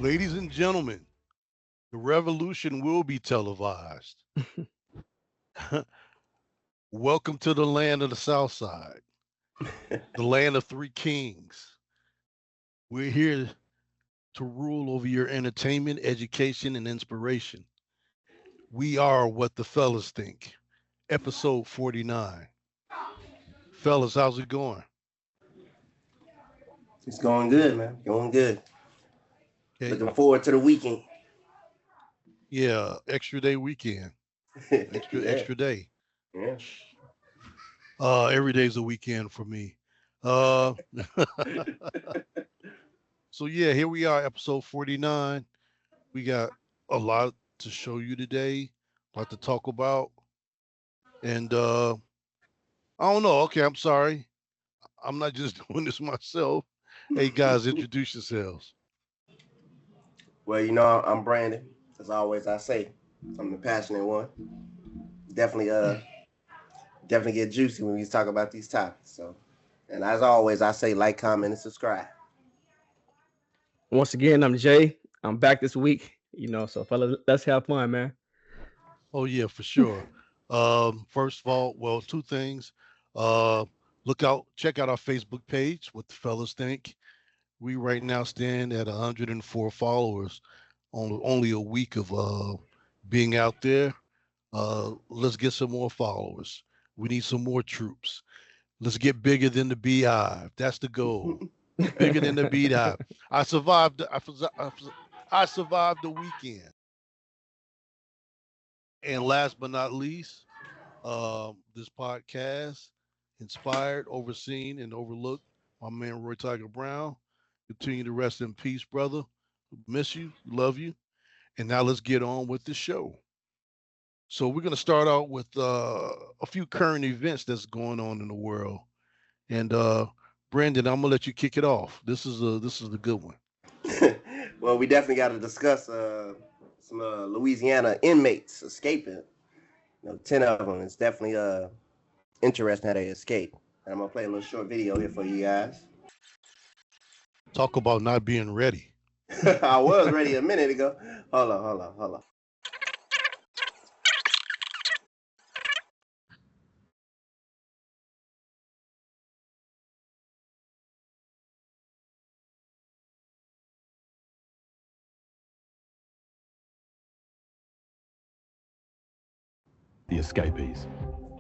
Ladies and gentlemen, the revolution will be televised. Welcome to the land of the South Side, the land of three kings. We're here to rule over your entertainment, education, and inspiration. We are what the fellas think. Episode 49. Fellas, how's it going? It's going good, man. Going good. Okay. Looking forward to the weekend. Yeah, extra day weekend. Extra day. Yeah. Every day's a weekend for me. So yeah, here we are, episode 49. We got a lot to show you today, a lot to talk about. And I don't know. Okay, I'm sorry. I'm not just doing this myself. Hey guys, introduce yourselves. Well, I'm Brandon. As always, I say I'm the passionate one. Definitely get juicy when we talk about these topics. So, and as always, I say like, comment, and subscribe. Once again, I'm Jay. I'm back this week. So fellas, let's have fun, man. Oh yeah, for sure. First of all, well, two things. Uh, check out our Facebook page, What the Fellas Think. We right now stand at 104 followers on only a week of being out there. Let's get some more followers. We need some more troops. Let's get bigger than the beehive. That's the goal. Bigger than the beehive. I survived. I survived the weekend. And last but not least, this podcast inspired, overseen, and overlooked my man Roy Tiger Brown. Continue to rest in peace, brother. Miss you, love you. And now let's get on with the show. So we're going to start out with a few current events that's going on in the world. And Brandon, I'm gonna let you kick it off. This is the good one. Well, we definitely got to discuss some Louisiana inmates escaping. 10 of them. It's definitely interesting how they escape. And I'm gonna play a little short video here for you guys. Talk about not being ready. I was ready a minute ago. Hold on. The escapees.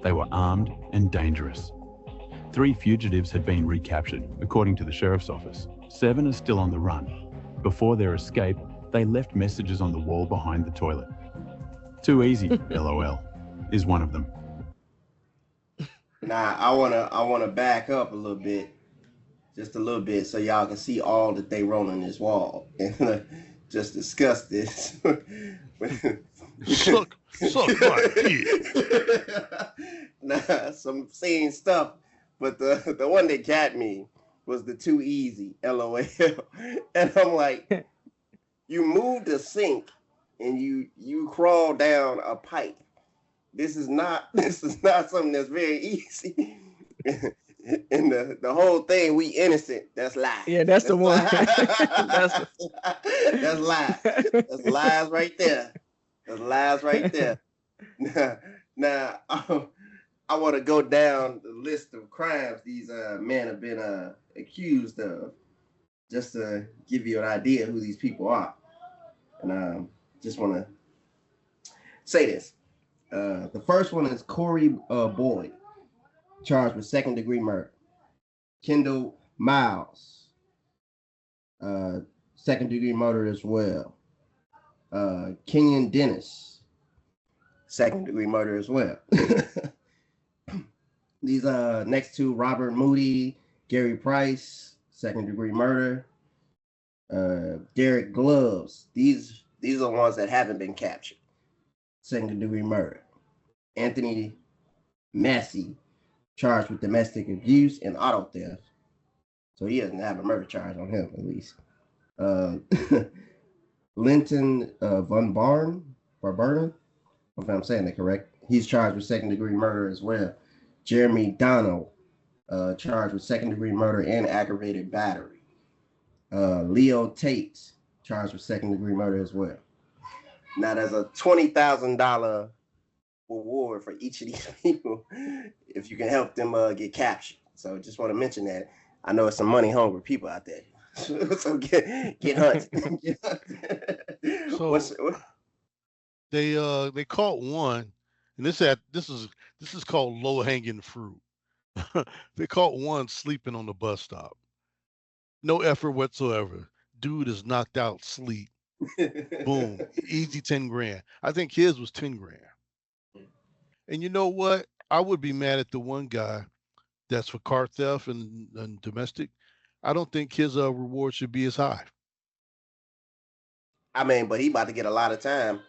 They were armed and dangerous. 3 fugitives had been recaptured, according to the sheriff's office. 7 are still on the run. Before their escape, they left messages on the wall behind the toilet. Too easy, LOL, is one of them. Now, I wanna back up a little bit, just a little bit, so y'all can see all that they wrote on this wall and just discuss this. Suck my dick. Nah, some obscene stuff, but the one that got me was the too easy, LOL. And I'm like, you moved a sink and you crawl down a pipe. This is not something that's very easy. And the whole thing, we innocent. That's lies. Yeah, that's the one. That's lies. That's lies right there. That's lies right there. Now I want to go down the list of crimes these men have been accused of, just to give you an idea who these people are. And just want to say this. The first one is Corey Boyd, charged with second-degree murder. Kendall Miles, second-degree murder as well. Kenyon Dennis, second-degree murder as well. These next two, Robert Moody, Gary Price, second-degree murder. Derek Gloves, these are the ones that haven't been captured. Second-degree murder. Anthony Massey, charged with domestic abuse and auto theft. So he doesn't have a murder charge on him, at least. Linton Van Barberna, if I'm saying that correct. He's charged with second-degree murder as well. Jeremy Donald, charged with second-degree murder and aggravated battery. Leo Tate, charged with second-degree murder as well. Now, there's a $20,000 reward for each of these people if you can help them get captured. So just want to mention that. I know it's some money-hungry people out there. So get hunted. Get hunted. So they caught one, and this is called low-hanging fruit. They caught one sleeping on the bus stop. No effort whatsoever. Dude is knocked out, sleep. Boom, easy 10 grand. I think his was 10 grand. And you know what? I would be mad at the one guy that's for car theft and domestic. I don't think his reward should be as high. I mean, but he about to get a lot of time.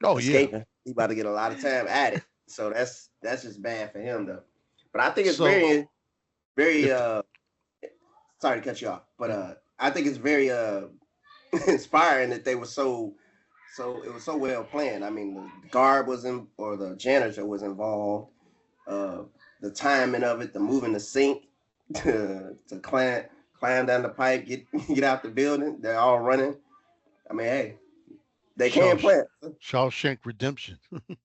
Oh escaping. Yeah, He about to get a lot of time at it. So that's just bad for him though. But I think it's So very if sorry to cut you off, but I think it's very inspiring that they were so it was so well planned. I mean, the guard was or the janitor was involved. The timing of it, the moving the sink to climb down the pipe, get out the building. They're all running. I mean, hey, they can plan. Shawshank Redemption.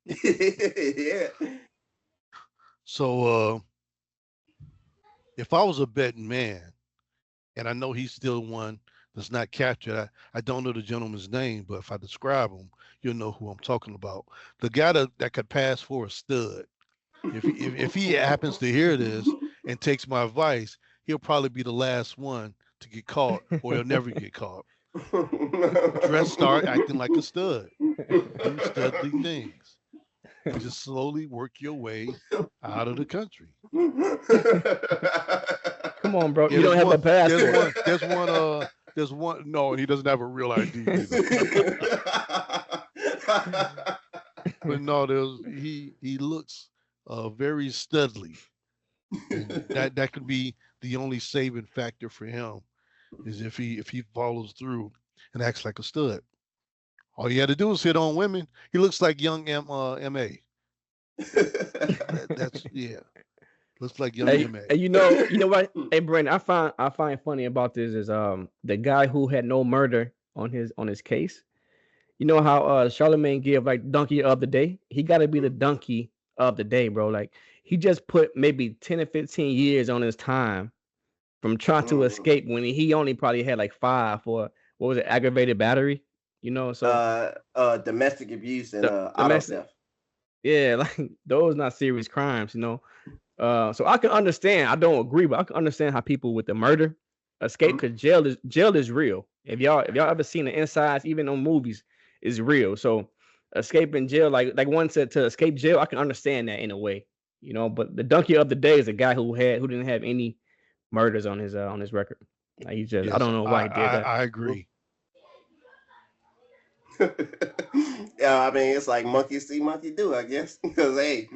Yeah. So if I was a betting man, and I know he's still one that's not captured, I don't know the gentleman's name, but if I describe him, you'll know who I'm talking about. The guy that could pass for a stud. If he happens to hear this and takes my advice, he'll probably be the last one to get caught, or he'll never get caught. Start acting like a stud. Do studly things. And just slowly work your way out of the country. Come on, bro. Yeah, You don't have a passport. There's one. No, he doesn't have a real ID. But no, he looks very studly. And that could be the only saving factor for him, is if he follows through and acts like a stud. All you had to do is hit on women. He looks like young MA. That's yeah. Looks like young MA. And you know what? Hey, Brandon, I find funny about this is the guy who had no murder on his case. You know how Charlemagne give like donkey of the day? He got to be the donkey of the day, bro. Like he just put maybe 10 or 15 years on his time from trying to escape when he only probably had like 5 for what was it, aggravated battery? You know, so domestic abuse and auto theft. Yeah, like those not serious crimes, you know. So I can understand. I don't agree, but I can understand how people with the murder escape, because jail is real. If y'all ever seen the insides, even on movies, is real. So escaping jail, like one said, to escape jail, I can understand that in a way, you know. But the donkey of the day is a guy who didn't have any murders on his record. Like he just, Yes, I don't know why he did that. I agree. Yeah, I mean, it's like monkey see, monkey do, I guess. Because hey,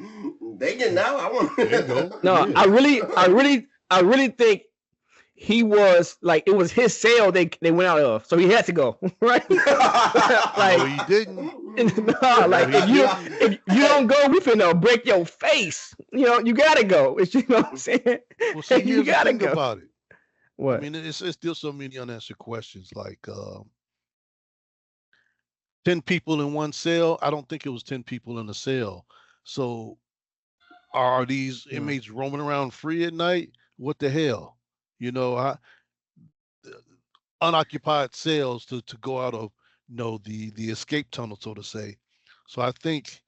they get now. I want. There you go. No, Yeah. I really think he was like, it was his cell they went out of, so he had to go, right? Like No, he didn't. no, like if you don't go, we finna break your face. You know, you gotta go. It's, you know what I'm saying? Well, see, You here's the gotta thing go. about it. What? I mean, it's still so many unanswered questions. Like 10 people in one cell. I don't think it was 10 people in a cell. So are these inmates roaming around free at night? What the hell? You know, unoccupied cells to go out of, you know, the escape tunnel, so to say. So I think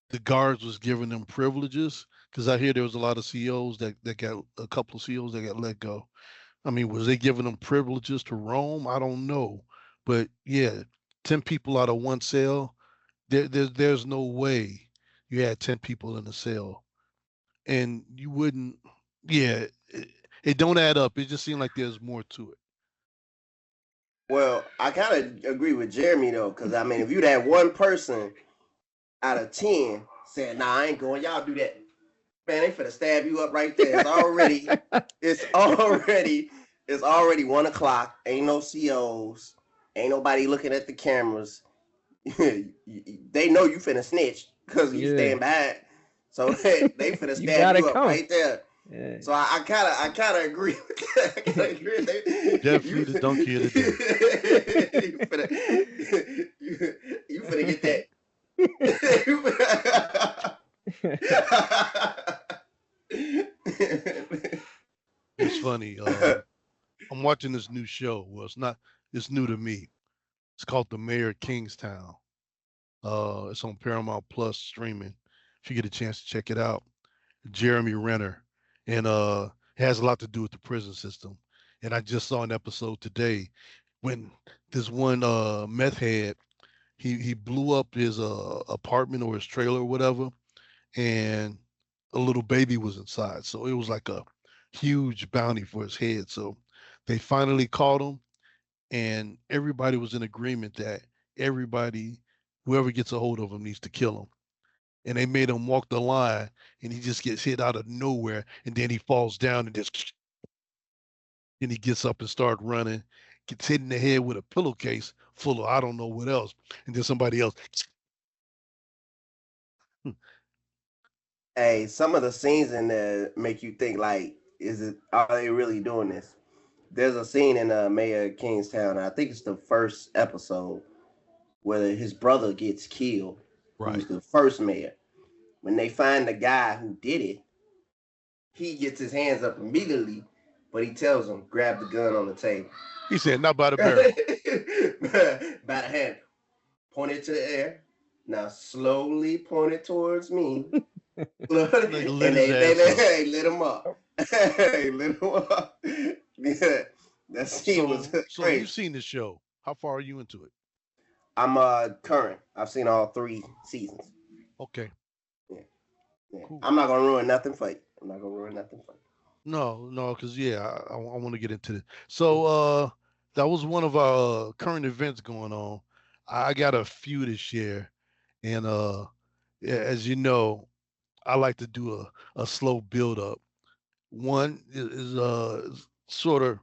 the guards was giving them privileges, because I hear there was a lot of CEOs that got, a couple of CEOs that got let go. I mean, was they giving them privileges to roam? I don't know. But yeah, 10 people out of one cell, there's no way you had 10 people in a cell. And you wouldn't, yeah, it don't add up. It just seemed like there's more to it. Well, I kind of agree with Jeremy though, because I mean, if you'd had one person out of 10 saying, "Nah, I ain't going," y'all do that, man, they finna stab you up right there. It's already 1 o'clock. Ain't no COs. Ain't nobody looking at the cameras. They know you finna snitch because you stand by it. So they finna stab you up right there. Yeah. So I kind of agree with that. Definitely the donkey of the day. funny. I'm watching this new show. Well, it's new to me. It's called The Mayor of Kingstown. It's on Paramount Plus streaming. If you get a chance to check it out, Jeremy Renner, and it has a lot to do with the prison system. And I just saw an episode today when this one meth head he blew up his apartment or his trailer or whatever, and a little baby was inside. So it was like a huge bounty for his head. So they finally caught him, and everybody was in agreement that everybody, whoever gets a hold of him, needs to kill him. And they made him walk the line, and he just gets hit out of nowhere, and then he falls down and just, and he gets up and starts running, gets hit in the head with a pillowcase full of I don't know what else, and then somebody else. Hey, some of the scenes in there make you think like, are they really doing this? There's a scene in Mayor of Kingstown. I think it's the first episode where his brother gets killed, Right. who's the first mayor. When they find the guy who did it, he gets his hands up immediately, but he tells him, grab the gun on the table. He said, not by the barrel. By the hand. Point it to the air. Now slowly point it towards me. And they lit him up. They lit him up. Yeah, that scene was crazy. So you've seen the show. How far are you into it? I'm current. I've seen all 3 seasons. Okay. Yeah. Cool. I'm not gonna ruin nothing for you. No, because I want to get into it. So that was one of our current events going on. I got a few to share, and as you know, I like to do a slow build up. One is sort of,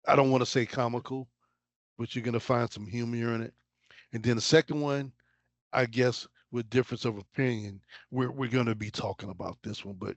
I don't want to say comical, but you're gonna find some humor in it. And then the second one, I guess with difference of opinion, we're gonna be talking about this one. But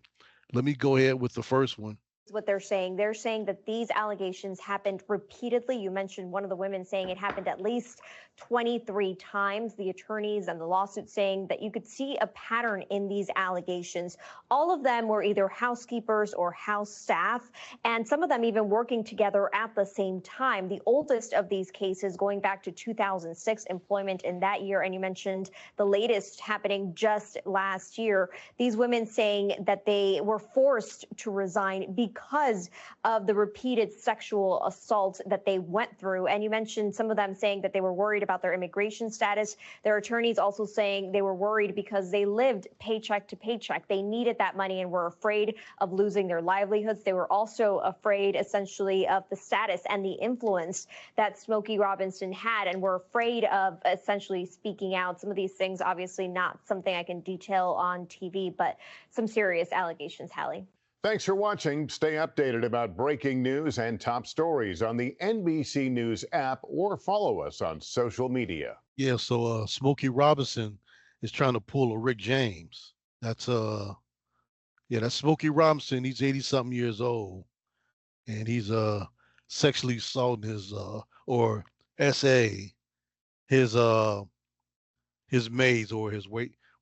let me go ahead with the first one. What they're saying that these allegations happened repeatedly. You mentioned one of the women saying it happened at least 23 times. The attorneys and the lawsuit saying that you could see a pattern in these allegations. All of them were either housekeepers or house staff, and some of them even working together at the same time. The oldest of these cases going back to 2006, employment in that year, and you mentioned the latest happening just last year. These women saying that they were forced to resign because of the repeated sexual assault that they went through. And you mentioned some of them saying that they were worried about their immigration status. Their attorneys also saying they were worried because they lived paycheck to paycheck. They needed that money and were afraid of losing their livelihoods. They were also afraid, essentially, of the status and the influence that Smokey Robinson had, and were afraid of essentially speaking out. Some of these things, obviously not something I can detail on TV, but some serious allegations, Hallie. Thanks for watching. Stay updated about breaking news and top stories on the NBC News app, or follow us on social media. Yeah, so Smokey Robinson is trying to pull a Rick James. That's that's Smokey Robinson. He's 80-something years old, and he's sexually assaulting his or SA his maids or his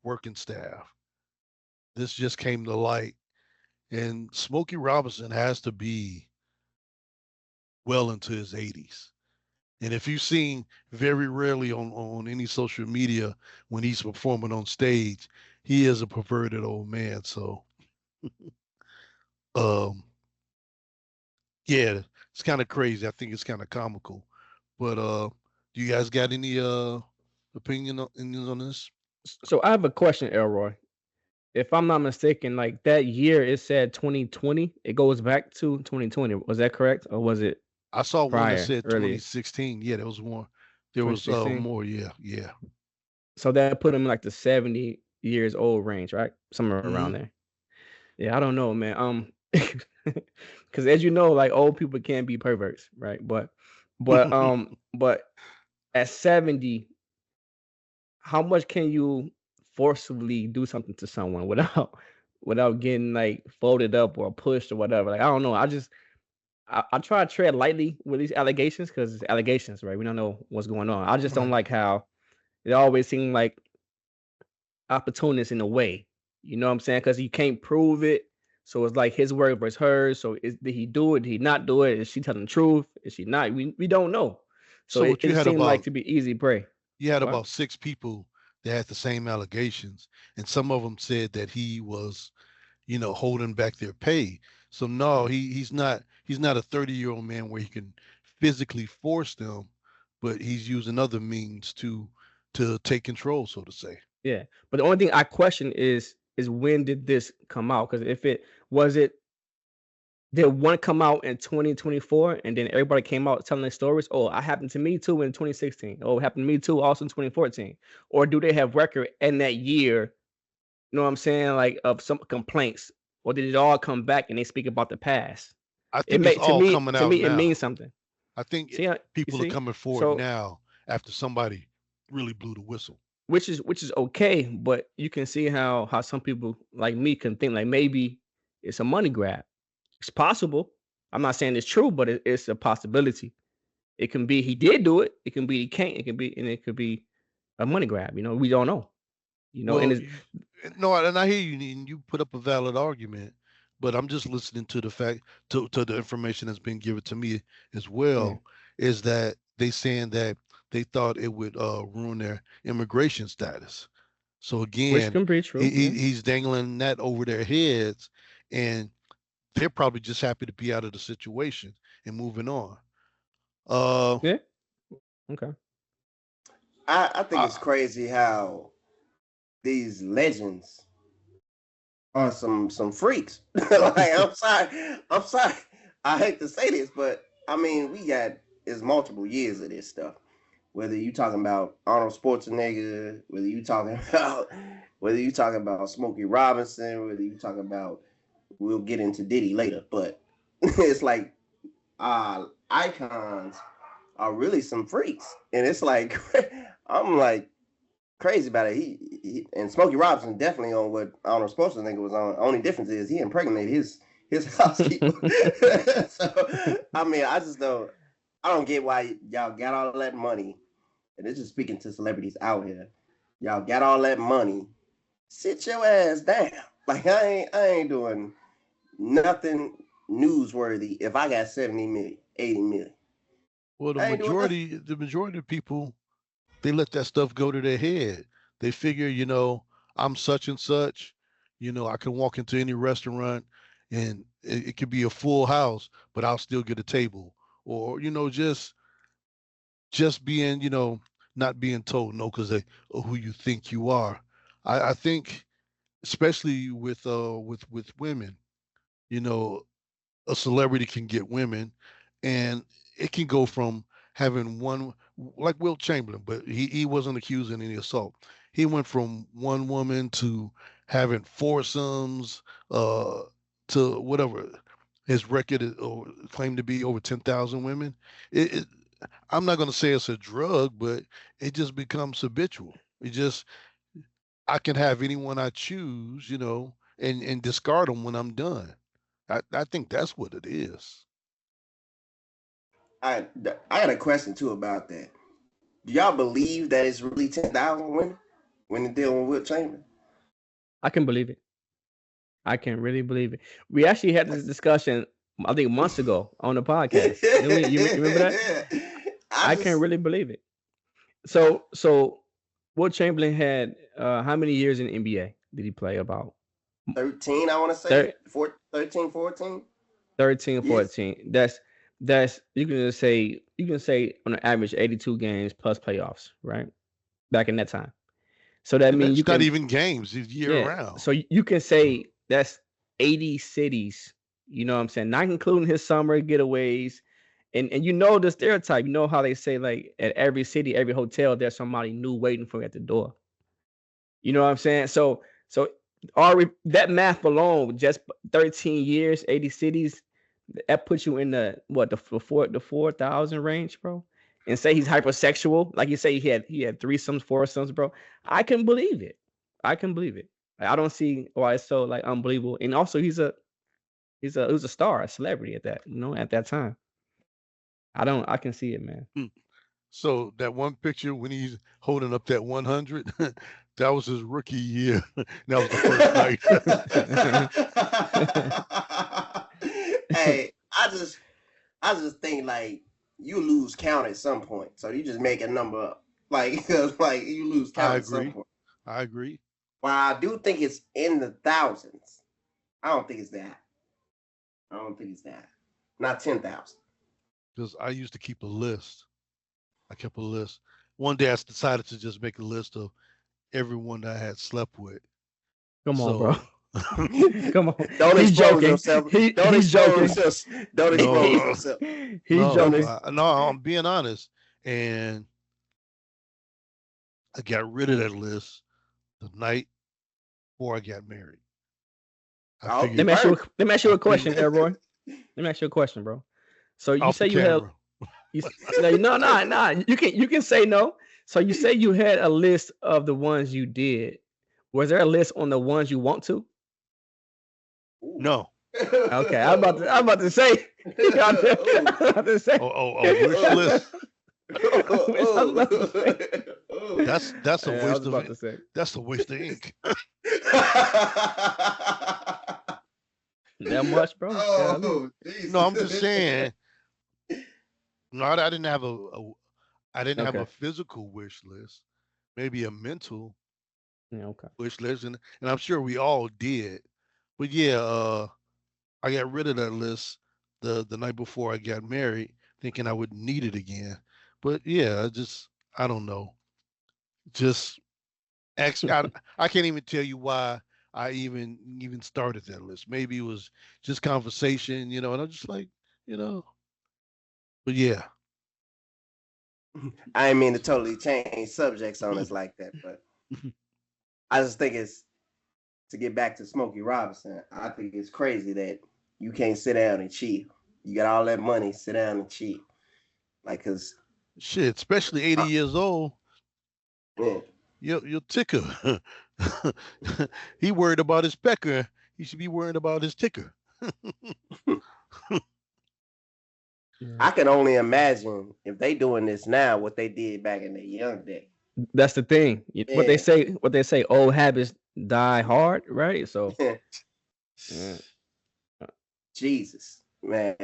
working staff. This just came to light. And Smokey Robinson has to be well into his 80s. And if you've seen very rarely on any social media when he's performing on stage, he is a perverted old man. So, yeah, it's kind of crazy. I think it's kind of comical. But do you guys got any opinions on this? So I have a question, Elroy. If I'm not mistaken, like that year it said 2020. It goes back to 2020. Was that correct, or was it? I saw one prior, that said earlier? 2016. Yeah, there was more. There was 2016? more. Yeah. So that put him in like the 70 years old range, right? Somewhere around there. Yeah, I don't know, man. Because as you know, like old people can be perverts, right? But at 70, how much can you forcibly do something to someone without getting like folded up or pushed or whatever? Like I don't know. I try to tread lightly with these allegations because it's allegations, right? We don't know what's going on. I just don't like how it always seems like opportunists in a way. You know what I'm saying? Because you can't prove it. So it's like his word versus hers. So did he do it? Did he not do it? Is she telling the truth? Is she not? We don't know. So So what it seemed like to be easy prey. you had What? about 6 people that had the same allegations, and some of them said that he was, holding back their pay. So no, he's not a 30-year-old man where he can physically force them, but he's using other means to take control, so to say. Yeah. But the only thing I question is when did this come out? Because if it was it did one come out in 2024 and then everybody came out telling their stories? Oh, it happened to me too in 2016. Oh, it happened to me too also in 2014. Or do they have record in that year, you know what I'm saying, like of some complaints? Or did it all come back and they speak about the past? I It think it's may all coming to out me it now. means something. I think See, you people are see? coming forward So now after somebody really blew the whistle. which is okay, but you can see how some people like me can think like maybe it's a money grab. It's possible. I'm not saying it's true, but it's a possibility. It can be he did do it. It can be he can't. It could be a money grab. We don't know. And Well, it's no, and I hear you, and you put up a valid argument, but I'm just listening to the fact to the information that's been given to me as yeah, well. Is that they saying that they thought it would ruin their immigration status. So which again, can be true. Yeah, he's dangling that over their heads, and they're probably just happy to be out of the situation and moving on. Uh, yeah. Okay. I think I, it's crazy how these legends are some freaks. Like I'm sorry, I hate to say this, but I mean we got is multiple years of this stuff. Whether you talking about Arnold Schwarzenegger, whether you talking about Smokey Robinson, whether you talking about we'll get into Diddy later, but it's like icons are really some freaks, and it's like I'm like crazy about it. He and Smokey Robinson definitely on what Arnold Schwarzenegger was on. Only difference is he impregnated his housekeeper. So I mean, I don't get why y'all got all that money. And this is speaking to celebrities out here. Y'all got all that money. Sit your ass down. Like I ain't doing nothing newsworthy if I got 70 million, 80 million. well, I ain't doing nothing. the majority of people, they let that stuff go to their head. They figure, I'm such and such. I can walk into any restaurant and it could be a full house, but I'll still get a table. Or, just being, not being told no because they who you think you are. I think, especially with women, you know, a celebrity can get women, and it can go from having one, like Wilt Chamberlain, but he wasn't accused of any assault. He went from one woman to having foursomes, uh, to whatever his record is, or claimed to be over 10,000 women. It, I'm not going to say it's a drug, but it just becomes habitual. It just I can have anyone I choose, and discard them when I'm done. I think that's what it is. I I got a question too about that. Do y'all believe that it's really 10,000 women when they're dealing with Chamberlain? I can believe it. I can really believe it. We actually had this discussion, I think months ago on the podcast. You remember that? I I can just really believe it. So Will Chamberlain had how many years in the NBA did he play? About 13, I want to say. 13, 14. 13, Yes. 14. That's you can say on an average 82 games plus playoffs, right? Back in that time. So that And means you that's not can even games, it's year yeah. round. So you can say that's 80 cities, you know what I'm saying? Not including his summer getaways. And the stereotype, how they say like at every city, every hotel, there's somebody new waiting for you at the door. You know what I'm saying? So that math alone, just 13 years, 80 cities, that puts you in the 4,000 range, bro. And say he's hypersexual, like you say he had threesomes, foursome, bro. I can believe it. I can believe it. Like, I don't see why it's so like unbelievable. And also he was a star, a celebrity at that time. I can see it, man. Hmm. So that one picture when he's holding up that 100, That was his rookie year. That was the first night. Hey, I just think like you lose count at some point, so you just make a number up. Like you lose count at some point. I agree. Well, I do think it's in the thousands. I don't think it's that. Not 10,000. Because I used to keep a list. I kept a list. One day I decided to just make a list of everyone that I had slept with. Come on, bro. Come on. Don't He's expose joking. yourself. He's joking. Don't expose yourself. He's joking. No, I'm being honest. And I got rid of that list the night before I got married. Let me ask you a question, Roy. Let me ask you a question, bro. So you say you had no. You can say no. So you say you had a list of the ones you did. Was there a list on the ones you want to? No. Okay, I'm about to say. Wish list. That's a waste of that's a waste of ink. That much, bro? No, I'm just saying. No, I didn't have have a physical wish list. Maybe a mental wish list, and I'm sure we all did. But yeah, I got rid of that list the night before I got married, thinking I wouldn't need it again. But yeah, I don't know. Just actually, I can't even tell you why I even started that list. Maybe it was just conversation, and I'm just like, but yeah. I didn't mean to totally change subjects on us like that, but I just think it's, to get back to Smokey Robinson, I think it's crazy that you can't sit down and chill. You got all that money, sit down and chill. Like, cause shit, especially 80 years old. Yeah. Your ticker. He worried about his pecker. He should be worried about his ticker. I can only imagine if they doing this now, what they did back in their young day. That's the thing. Yeah. What they say, old habits die hard, right? So, Jesus, man,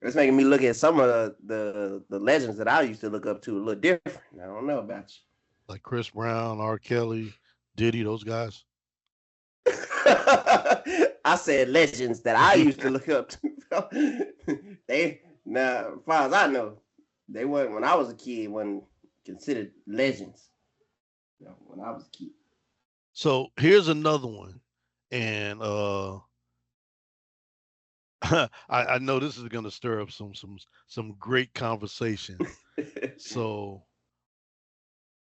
it's making me look at some of the legends that I used to look up to a little different. I don't know about you. Like Chris Brown, R. Kelly, Diddy, those guys. I said legends that I used to look up to. As far as I know, they weren't, when I was a kid, wasn't considered legends. When I was a kid. So here's another one, and I know this is going to stir up some great conversation. So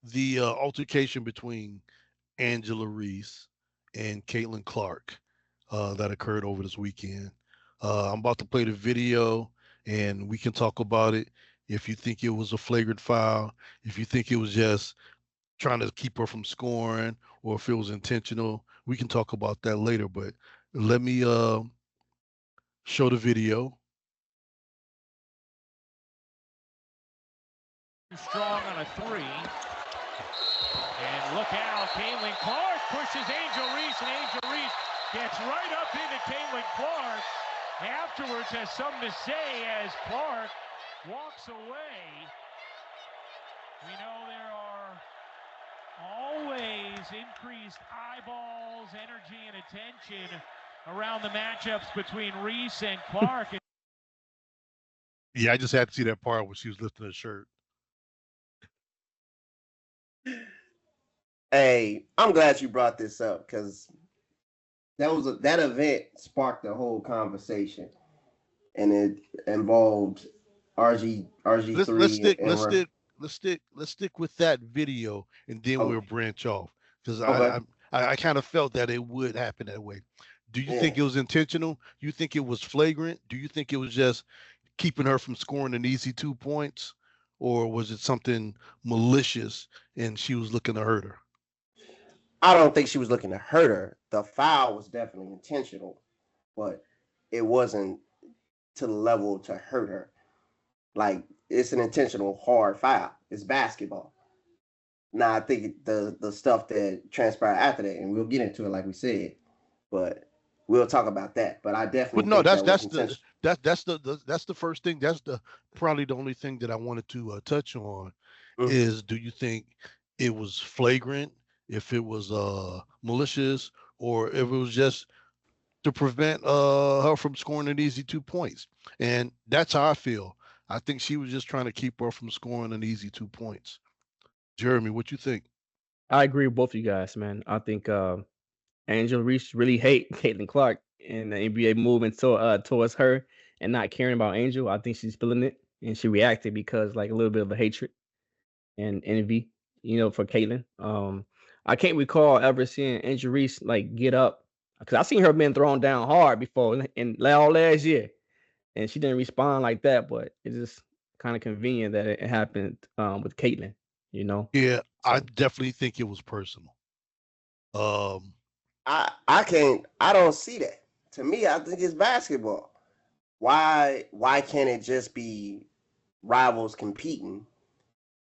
the altercation between Angela Reese and Caitlin Clark that occurred over this weekend. I'm about to play the video, and we can talk about it. If you think it was a flagrant foul, if you think it was just trying to keep her from scoring, or if it was intentional, we can talk about that later. But let me show the video. Strong on a three. And look out, Caitlin Clark pushes Angel Reese, and Angel Reese gets right up into Caitlin Clark. Afterwards has something to say as Clark walks away. We know there are always increased eyeballs, energy, and attention around the matchups between Reese and Clark. Yeah, I just had to see that part where she was lifting her shirt. Hey, I'm glad you brought this up, because that event sparked the whole conversation, and it involved RG3. Let's stick with that video, and then we'll branch off, because I kind of felt that it would happen that way. Do you think it was intentional? You think it was flagrant? Do you think it was just keeping her from scoring an easy 2 points, or was it something malicious and she was looking to hurt her? I don't think she was looking to hurt her. The foul was definitely intentional, but it wasn't to the level to hurt her. Like, it's an intentional hard foul. It's basketball. Now I think the stuff that transpired after that, and we'll get into it like we said, but we'll talk about that. But I But definitely no, think that's that was that's the intentional. that's the first thing. That's the probably the only thing that I wanted to touch on Mhm. is, do you think it was flagrant, if it was malicious, or if it was just to prevent her from scoring an easy 2 points? And that's how I feel. I think she was just trying to keep her from scoring an easy 2 points. Jeremy, what you think? I agree with both of you guys, man. I think Angel Reese really hate Caitlin Clark, and the NBA moving towards her and not caring about Angel. I think she's feeling it, and she reacted because like a little bit of a hatred and envy, for Caitlin. I can't recall ever seeing Angel Reese like get up, because I seen her been thrown down hard before in all last year, and she didn't respond like that. But it's just kind of convenient that it happened with Caitlin, you know. Yeah, I So definitely think it was personal. Um, I don't see that. To me, I think it's basketball. Why can't it just be rivals competing,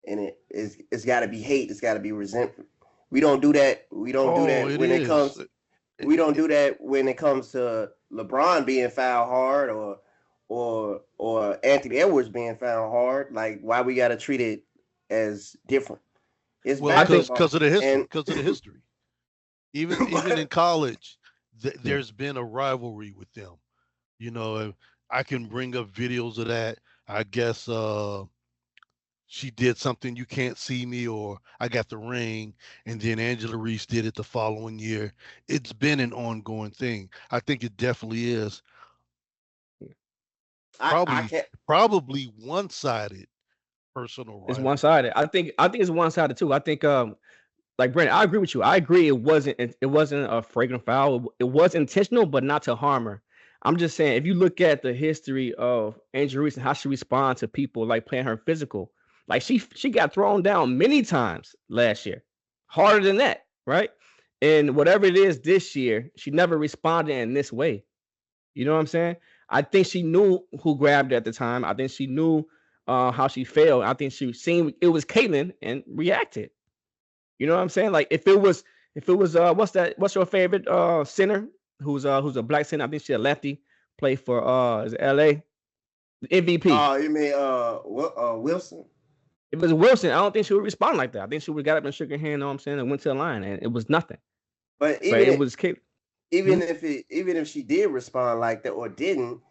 and it's got to be hate, it's got to be resentment? We don't do that. We don't do oh, that it when it is. comes. We don't do that when it comes to LeBron being fouled hard, or Anthony Edwards being fouled hard. Like, why we got to treat it as different? It's Well, I think basketball, because of the history, and because of the history. Even in college, yeah, there's been a rivalry with them. You know, I can bring up videos of that. I guess she did something, you can't see me, or I got the ring, and then Angela Reese did it the following year. It's been an ongoing thing. I think it definitely is I probably can't. probably one-sided personal it's one rivalry. sided. I think it's one sided too. I think like Brandon, I agree with you. I agree it wasn't a flagrant foul. It was intentional, but not to harm her. I'm just saying, if you look at the history of Angel Reese and how she responds to people like playing her physical, like she got thrown down many times last year, harder than that, right? And whatever it is this year, she never responded in this way. You know what I'm saying? I think she knew who grabbed her at the time. I think she knew how she failed. I think she seen it was Caitlyn and reacted. You know what I'm saying? Like if it was what's your favorite center who's a black center? I think she a lefty, play for is it LA? The MVP. Oh, you mean Wilson? If it was Wilson, I don't think she would respond like that. I think she would got up and shook her hand, you know what I'm saying, and went to the line, and it was nothing. But But it was Kate. Hmm? even if she did respond like that or didn't,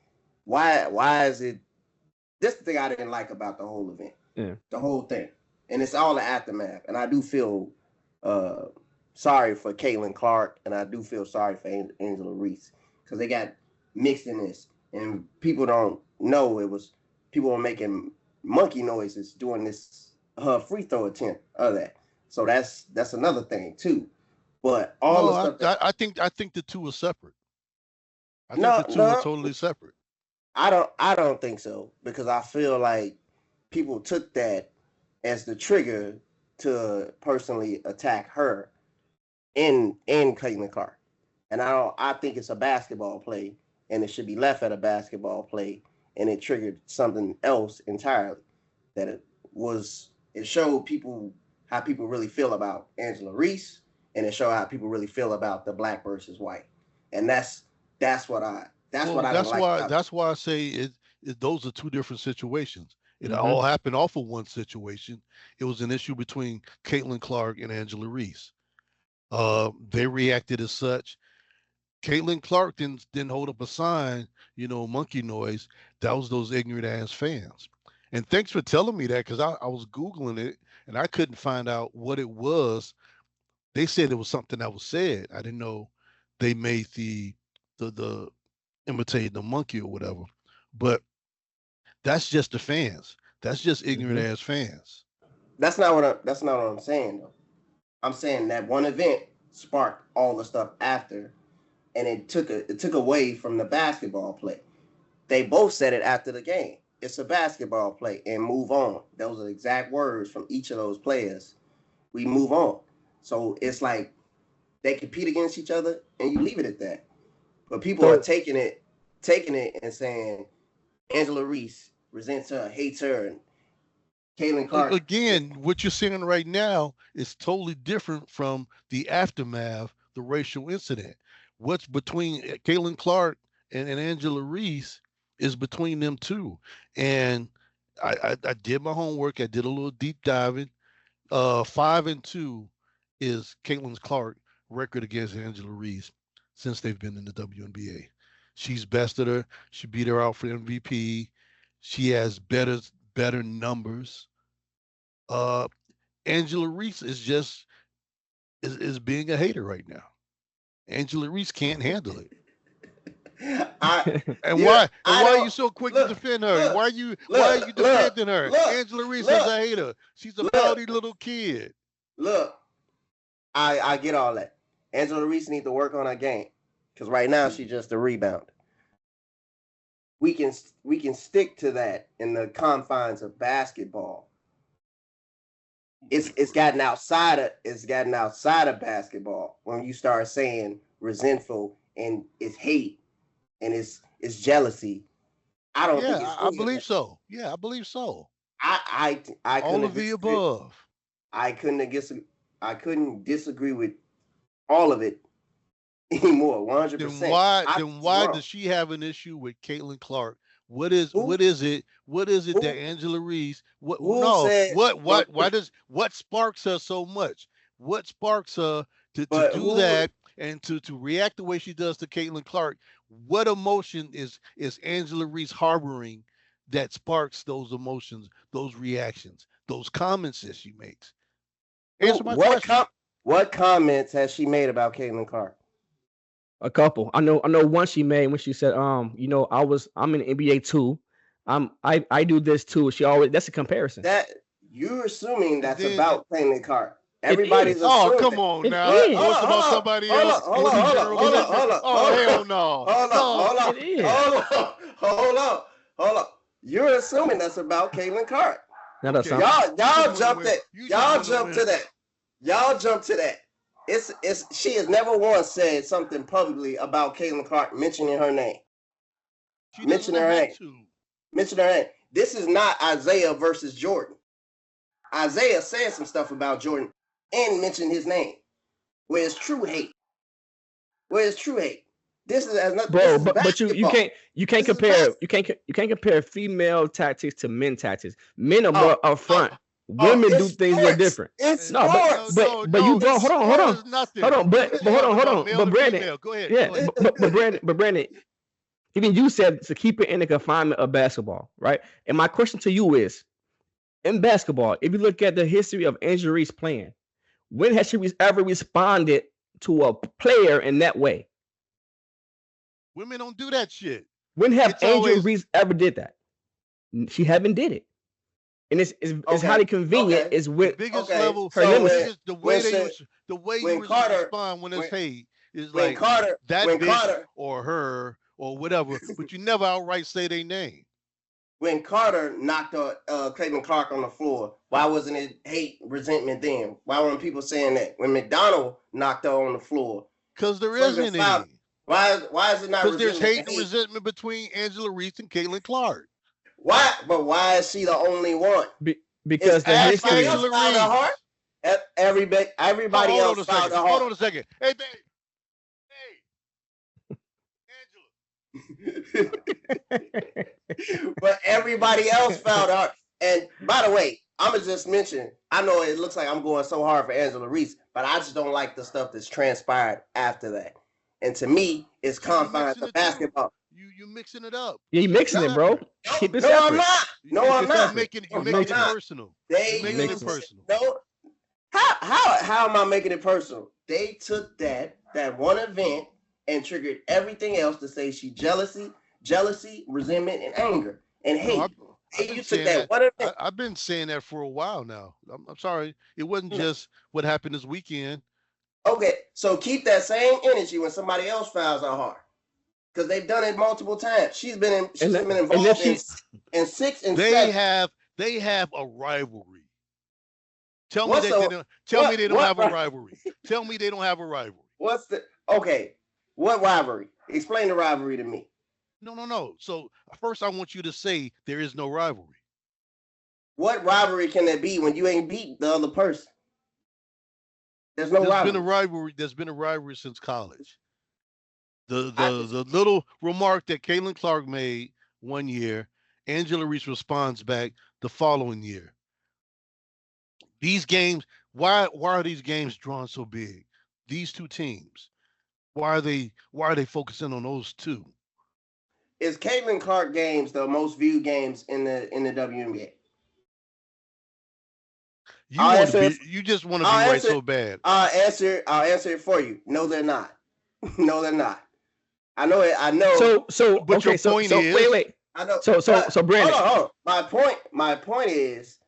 why is it? This the thing I didn't like about the whole event, Yeah. the whole thing, and it's all the aftermath. And I do feel uh, sorry for Caitlin Clark, and I do feel sorry for Angela Reese, because they got mixed in this, and people don't know it was people were making monkey noises during this her free throw attempt of that. So that's another thing too. But all No, the stuff that I think the two are separate. I think the no two are no totally separate. I don't think so, because I feel like people took that as the trigger to personally attack her in Caitlin Clark. And I think it's a basketball play, and it should be left at a basketball play, and it triggered something else entirely. That it showed people how people really feel about Angela Reese, and it showed how people really feel about the black versus white. And that's what I that's what Well, I didn't that's like why about it. that's why I say those are two different situations. It Mm-hmm. all happened off of one situation. It was an issue between Caitlin Clark and Angela Reese. They reacted as such. Caitlin Clark didn't hold up a sign, monkey noise. That was those ignorant ass fans. And thanks for telling me that, because I was Googling it and I couldn't find out what it was. They said it was something that was said. I didn't know they made the imitating the monkey or whatever. But that's just the fans. That's just ignorant Mm-hmm. ass fans. That's not what I'm saying though. I'm saying that one event sparked all the stuff after, and it took away from the basketball play. They both said it after the game. It's a basketball play, and move on. Those are the exact words from each of those players. We move on. So it's like they compete against each other, and you leave it at that. But people are So taking it and saying Angela Reese resents her, hates her, and Caitlin Clark. Again, what you're seeing right now is totally different from the aftermath, the racial incident. What's between Caitlin Clark and Angela Reese is between them two. And I did my homework. I did a little deep diving. 5-2 is Caitlin Clark record against Angela Reese since they've been in the WNBA. She's bested her. She beat her out for MVP. She has better numbers. Uh, Angela Reese is being a hater right now. Angela Reese can't handle it. Why are you so quick to defend her? Why are you defending her? Angela Reese is a hater. She's a pouty little kid. Look, I get all that. Angela Reese needs to work on her game because right now she's just a rebound. We can stick to that in the confines of basketball. It's gotten outside of basketball when you start saying resentful and it's hate and it's jealousy. I don't think it's I believe so. Yeah, I believe so. I all of the above. I couldn't disagree with all of it anymore. 100%. Then why does she have an issue with Caitlin Clark? What is it that Angela Reese what sparks her so much? What sparks her to do that and to react the way she does to Caitlin Clark? What emotion is Angela Reese harboring that sparks those emotions, those reactions, those comments that she makes? Answer my question. What comments has she made about Caitlin Clark? A couple. I know one she made when she said, I'm in the NBA too. I do this too. That's a comparison. That you're assuming that's about Caitlin Clark. Everybody's assuming. Oh, come on now. It's about somebody else. Hold on. You're assuming that's about Caitlin Clark. Y'all jump to that. She has never once said something publicly about Caitlin Clark mentioning her name. Mention her name. This is not Isaiah versus Jordan. Isaiah said some stuff about Jordan and mentioned his name. Where it's true hate. This is as nothing. Bro, but you can't compare female tactics to men tactics. Men are more upfront. Women do things a little different. It's but Brandon, go ahead. Yeah, but Brandon, even you said to keep it in the confinement of basketball, right? And my question to you is, in basketball, if you look at the history of Angela Reese playing, when has she ever responded to a player in that way? Women don't do that shit. When have Angela Reese ever did that? She haven't did it. And it's highly convenient. Is with the biggest level. Her limits. The way you respond when it's hate is like that bitch or her or whatever, but you never outright say their name. When Carter knocked Caitlin Clark on the floor, why wasn't it hate, resentment then? Why weren't people saying that? When McDonald knocked her on the floor, because there isn't any. Why is it not? Because there's hate and resentment between Angela Reese and Caitlin Clark. Why? But why is she the only one? Because the history. Everybody else found her heart. Hold on a second. Hey, babe. Hey, Angela. But everybody else found her heart. And by the way, I'm gonna just mention. I know it looks like I'm going so hard for Angela Reese, but I just don't like the stuff that's transpired after that. And to me, it's confined to basketball. You mixing it up. Yeah, you mixing it, bro. Keep it separate. I'm not. You're making it personal. You're making it personal. No. How am I making it personal? They took that one event and triggered everything else to say she jealousy, resentment, and anger and hate. You took that one event. I've been saying that for a while now. I'm sorry. It wasn't just what happened this weekend. Okay, so keep that same energy when somebody else fouls her heart. Because they've done it multiple times. She's been involved in 6 and 7. They have a rivalry. Tell me they don't have a rivalry. Tell me they don't have a rivalry. What rivalry? Explain the rivalry to me. No. So first I want you to say there is no rivalry. What rivalry can there be when you ain't beat the other person? There's no rivalry. There's been a rivalry since college. The little remark that Caitlin Clark made one year, Angela Reese responds back the following year. These games, why are these games drawn so big? These two teams, why are they focusing on those two? Is Caitlin Clark games the most viewed games in the WNBA? You just want to be right so bad. I'll answer it for you. No, they're not. No, they're not. I know it. I know. But okay, your point is. Wait. I know. So Brandon. Hold on. My point is,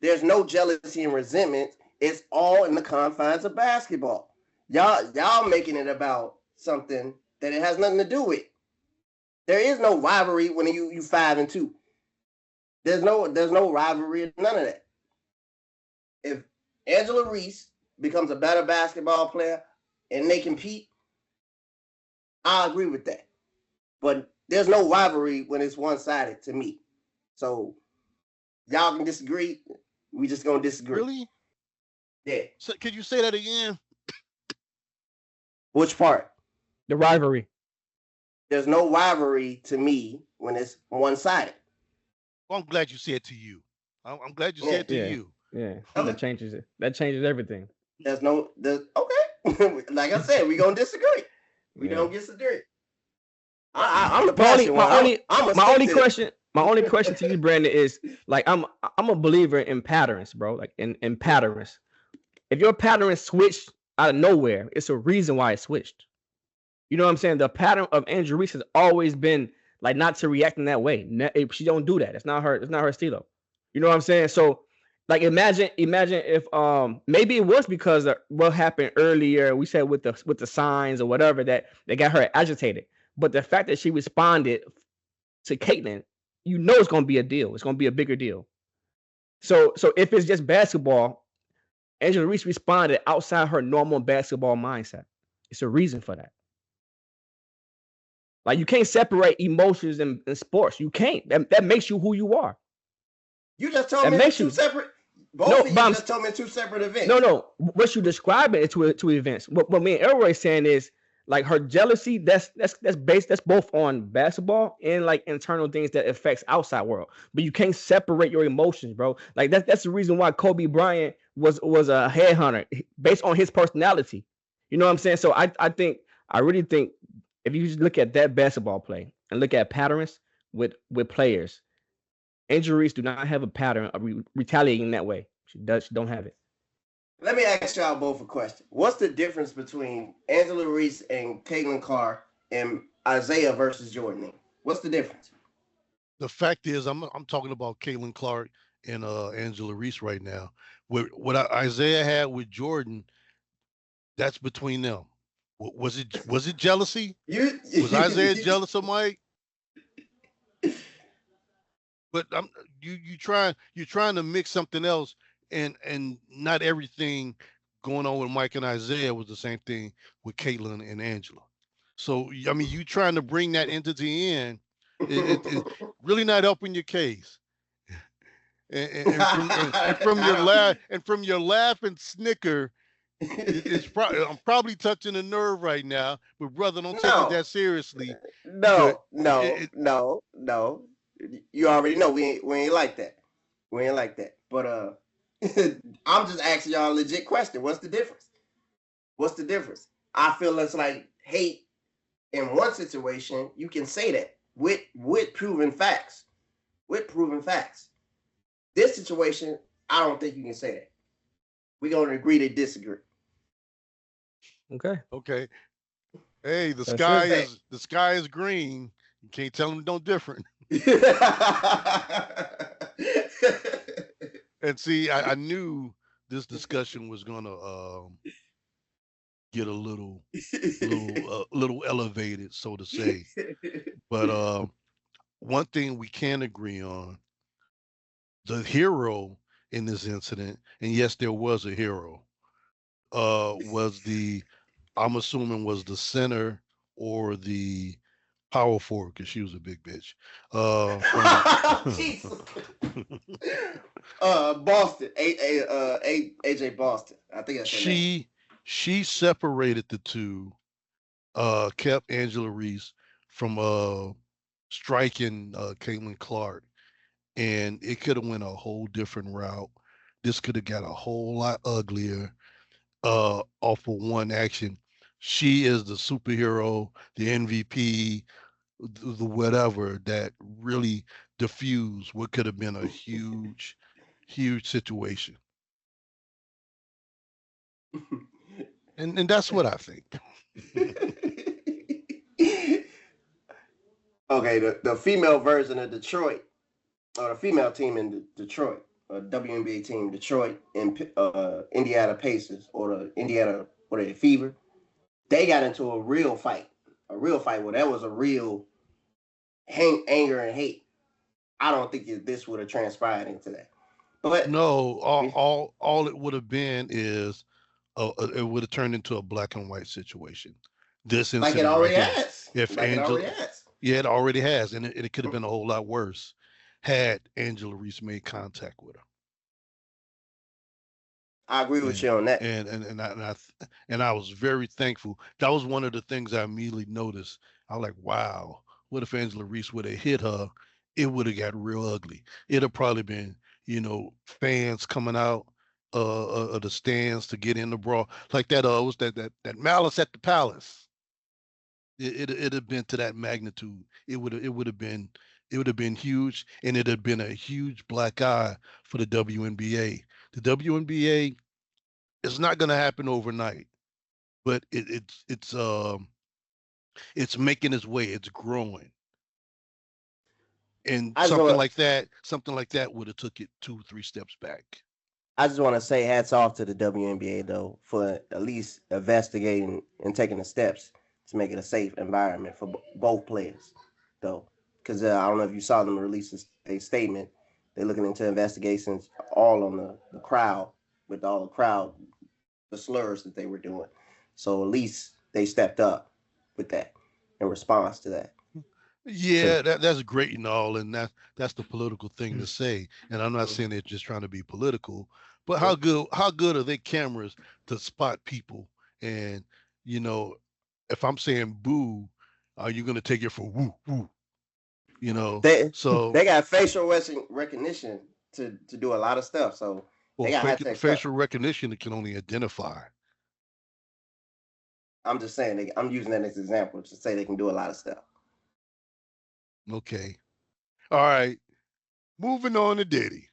there's no jealousy and resentment. It's all in the confines of basketball. Y'all making it about something that it has nothing to do with. There is no rivalry when you 5-2. There's no rivalry, none of that. If Angela Reese becomes a better basketball player and they compete, I agree with that. But there's no rivalry when it's one-sided to me. So y'all can disagree. We just gonna disagree. Really? Yeah. So could you say that again? Which part? The rivalry. There's no rivalry to me when it's one-sided. Well, I'm glad you said it to you. I'm glad you said it to you. Yeah. Okay. That changes it. That changes everything. Okay. Like I said, we gonna disagree. We don't disagree. I'm the passionate one. My only question to you, Brandon, is like I'm a believer in patterns, bro. Like in patterns. If your pattern switched out of nowhere, it's a reason why it switched. You know what I'm saying? The pattern of Angela Reese has always been like not to react in that way. She don't do that. It's not her stilo. You know what I'm saying? So like imagine if maybe it was because of what happened earlier. We said with the signs or whatever that they got her agitated. But the fact that she responded to Caitlin, you know it's gonna be a deal. It's gonna be a bigger deal. So if it's just basketball, Angela Reese responded outside her normal basketball mindset. It's a reason for that. Like you can't separate emotions in sports. You can't. That makes you who you are. You just told me two separate. Both of you just told me two separate events. No. What you describe it to events. What me and Elroy saying is like her jealousy. That's based. That's both on basketball and like internal things that affects outside world. But you can't separate your emotions, bro. Like that's the reason why Kobe Bryant was a headhunter based on his personality. You know what I'm saying? So I really think if you just look at that basketball play and look at patterns with players, Angela Reese do not have a pattern of retaliating that way. She don't have it. Let me ask y'all both a question. What's the difference between Angela Reese and Caitlin Clark and Isaiah versus Jordan? What's the difference? The fact is, I'm talking about Caitlin Clark and Angela Reese right now. What Isaiah had with Jordan, that's between them. Was it jealousy? Was Isaiah jealous of Mike? But you're trying to mix something else, and not everything going on with Mike and Isaiah was the same thing with Caitlin and Angela. So I mean, you trying to bring that entity in, it really not helping your case. And from your laugh and snicker, I'm probably touching a nerve right now. But brother, don't take it that seriously. No. You already know we ain't like that. We ain't like that. But I'm just asking y'all a legit question. What's the difference? What's the difference? I feel it's like hate in one situation. You can say that with proven facts. With proven facts. This situation, I don't think you can say that. We're gonna agree to disagree. Okay. Hey, the sky is green. You can't tell them no different. And see, I knew this discussion was gonna get a little elevated, so to say. But one thing we can agree on: the hero in this incident, and yes, there was a hero, was I'm assuming was the center or the power forward because she was a big bitch. Jesus. Boston, AJ Boston. I think that's her name. she separated the two, kept Angela Reese from striking Caitlin Clark, and it could have went a whole different route. This could have got a whole lot uglier off of one action. She is the superhero, the MVP, the whatever that really diffused what could have been a huge, huge situation. And that's what I think. Okay, the female version of Detroit, or the female team in Detroit, WNBA team, Detroit and Indiana Pacers, or the Indiana, what are they, Fever, they got into a real fight where there was a real anger and hate. I don't think this would have transpired into that. But no, all it would have been is it would have turned into a black and white situation. This like it incident right already here. has. If Like Angela, it already has. yeah, it already has, and it could have been a whole lot worse had Angela Reese made contact with her. I agree with you on that. And I was very thankful. That was one of the things I immediately noticed. I was like, wow, what if Angela Reese would have hit her? It would have got real ugly. It'd have probably been, fans coming out of the stands to get in the brawl. Like that was that Malice at the Palace. It'd have been to that magnitude. It would have been huge, and it'd have been a huge black eye for the WNBA. The WNBA, it's not going to happen overnight, but it's making its way. It's growing, and something like that would have took it 2-3 steps back. I just want to say hats off to the WNBA though for at least investigating and taking the steps to make it a safe environment for both players, though, because I don't know if you saw them release a statement. They're looking into investigations all on the crowd, with all the slurs that they were doing. So at least they stepped up with that in response to that. Yeah, that's great and all, and that's the political thing to say. And I'm not saying they're just trying to be political, but how good are they cameras to spot people? And if I'm saying boo, are you gonna take it for woo woo? So they got facial recognition to do a lot of stuff. So they got facial recognition that can only identify. I'm just saying, I'm using that as an example to say they can do a lot of stuff. Okay. All right. Moving on to Diddy.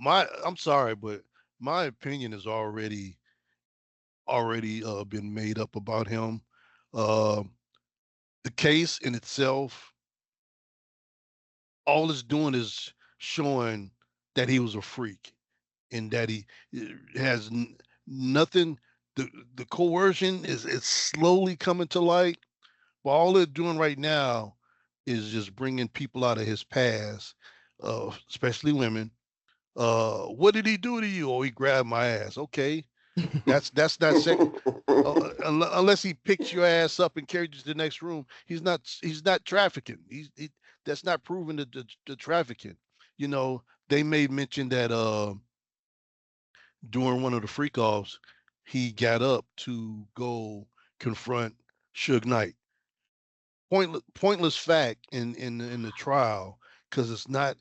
I'm sorry, but my opinion has already been made up about him. The case in itself, all it's doing is showing that he was a freak and that he has nothing. The coercion is slowly coming to light, but all they're doing right now is just bringing people out of his past, especially women. What did he do to you? Oh, he grabbed my ass. Okay, that's not second. Unless he picks your ass up and carries you to the next room, he's not trafficking. That's not proving the trafficking. They may mention that during one of the freak offs, he got up to go confront Suge Knight. Pointless fact in the trial, because it's not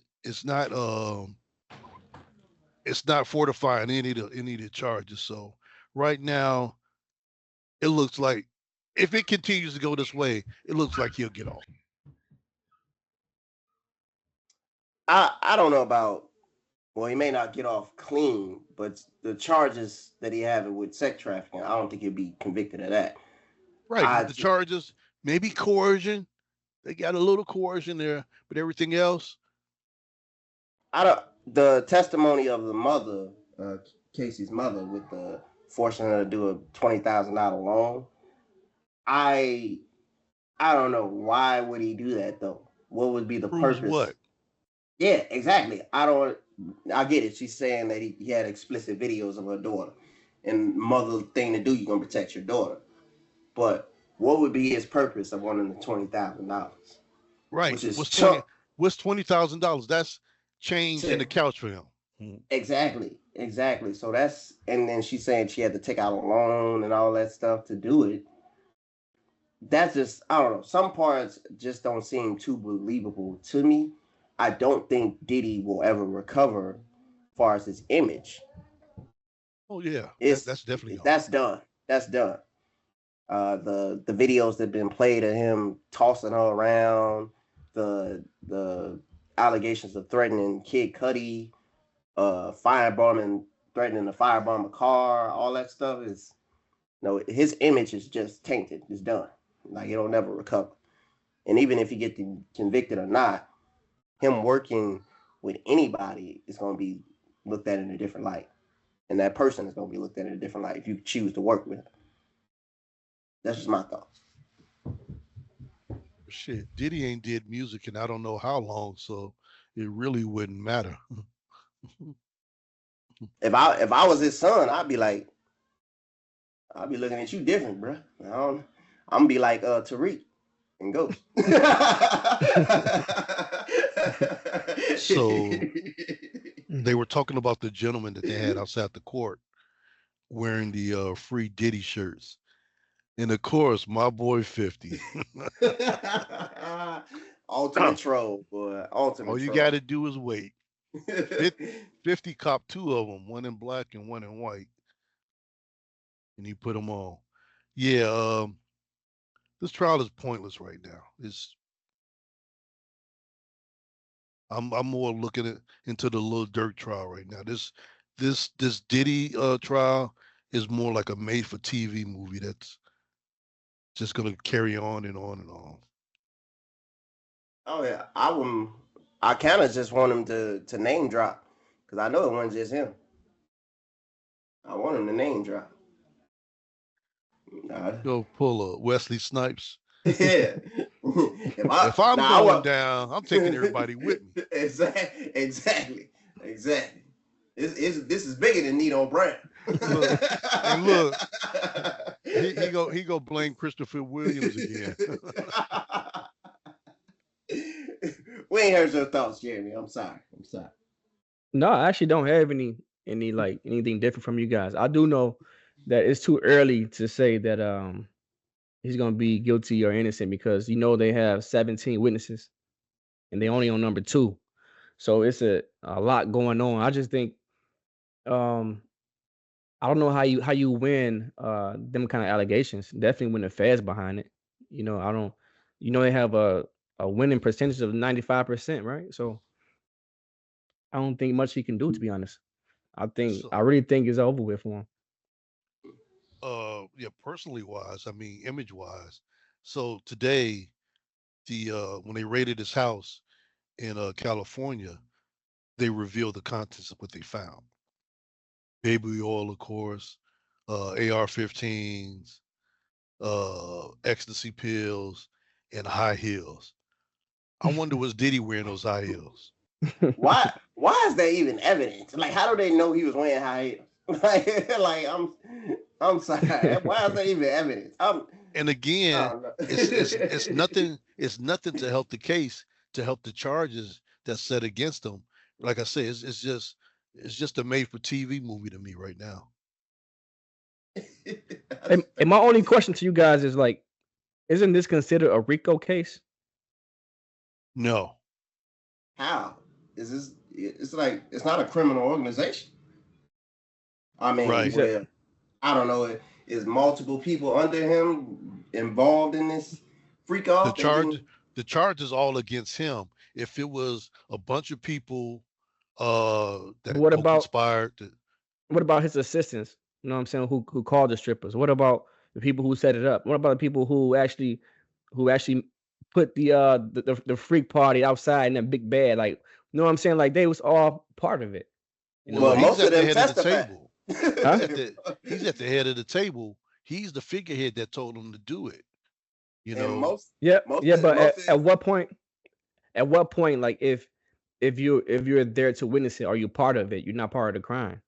fortifying any of the charges. So right now, it looks like if it continues to go this way, it looks like he'll get off. I don't know about. Well, he may not get off clean, but the charges that he have with sex trafficking, I don't think he'll be convicted of that. Right. The charges, maybe coercion. They got a little coercion there, but everything else. The testimony of the mother, Casey's mother, with the forcing her to do a $20,000 loan. I don't know, why would he do that though? What would be the purpose? What? Yeah, exactly. I get it. She's saying that he had explicit videos of her daughter, and mother thing to do, you're gonna protect your daughter. But what would be his purpose of wanting the $20,000? Right. Which is What's $20,000? That's change in the couch for him. Exactly. So that's, and then she's saying she had to take out a loan and all that stuff to do it. That's just, I don't know. Some parts just don't seem too believable to me. I don't think Diddy will ever recover as far as his image. Oh yeah, that's definitely gone. That's done. That's done. The videos that have been played of him tossing her around, the allegations of threatening Kid Cudi, firebombing, threatening to firebomb a car, all that stuff is, his image is just tainted. It's done. Like, it'll never recover. And even if he gets convicted or not, him working with anybody is going to be looked at in a different light. And that person is going to be looked at in a different light if you choose to work with him. That's just my thoughts. Shit, Diddy ain't did music in I don't know how long, so it really wouldn't matter. If I was his son, I'd be looking at you different, bro. I'm gonna be like Tariq and Ghost. So they were talking about the gentleman that they had outside the court wearing the free Diddy shirts. And of course, my boy 50. Ultimate troll, boy. Ultimate All you troll. got to do is wait. 50 cop two of them, one in black and one in white. And he put them on. Yeah, this trial is pointless right now. I'm more looking into the Lil Durk trial right now. This Diddy trial is more like a made for TV movie that's just gonna carry on and on and on. Oh yeah, I kind of just want him to name drop, because I know it wasn't just him. I want him to name drop. Go pull a Wesley Snipes. Yeah. If I'm going down, I'm taking everybody with me. Exactly. This is bigger than Nito Brown. Look, he go blame Christopher Williams again. We ain't heard your thoughts, Jeremy. I'm sorry. No, I actually don't have any like anything different from you guys. I do know that it's too early to say that he's gonna be guilty or innocent, because they have 17 witnesses and they only on number 2. So it's a lot going on. I just think I don't know how you win them kind of allegations. Definitely when the feds behind it. I don't they have a winning percentage of 95%, right? So I don't think much he can do, to be honest. I really think it's over with for him. Yeah, personally wise, I mean image wise. So today, when they raided his house in California, they revealed the contents of what they found. Baby oil, of course, AR-15s, ecstasy pills, and high heels. I wonder was Diddy wearing those high heels? Why is there even evidence? Like, how do they know he was wearing high heels? Like I'm sorry. Why is there even evidence? And again, it's nothing. It's nothing to help the case, to help the charges that's set against them. Like I say, it's just a made for TV movie to me right now. And my only question to you guys is, like, isn't this considered a RICO case? No. How is this? It's like, it's not a criminal organization. I mean, right. Well, I don't know. Is multiple people under him involved in this freak off? The charge is all against him. If it was a bunch of people that conspired. What about his assistants? You know what I'm saying? Who called the strippers? What about the people who set it up? What about the people who actually put the freak party outside in that big bed? Like, you know what I'm saying? Like, they was all part of it. Well, most of them testified. He's at the head of the table. He's the figurehead that told him to do it. But at what point? At what point, like, if you're there to witness it, are you part of it? You're not part of the crime.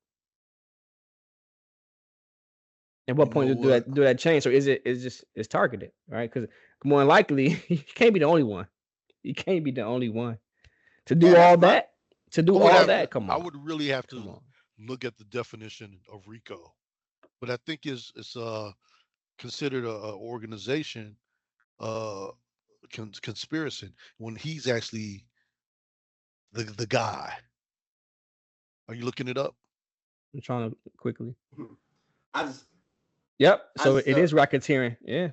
At what point do that change? So it's targeted, right? Because more than likely, you can't be the only one. You can't be the only one to do all that. To do all that, come on. I would really have to look at the definition of RICO, but I think it's considered a organization, conspiracy when he's actually the guy. Are you looking it up? I'm trying to quickly. Yep. So it is racketeering. Yeah,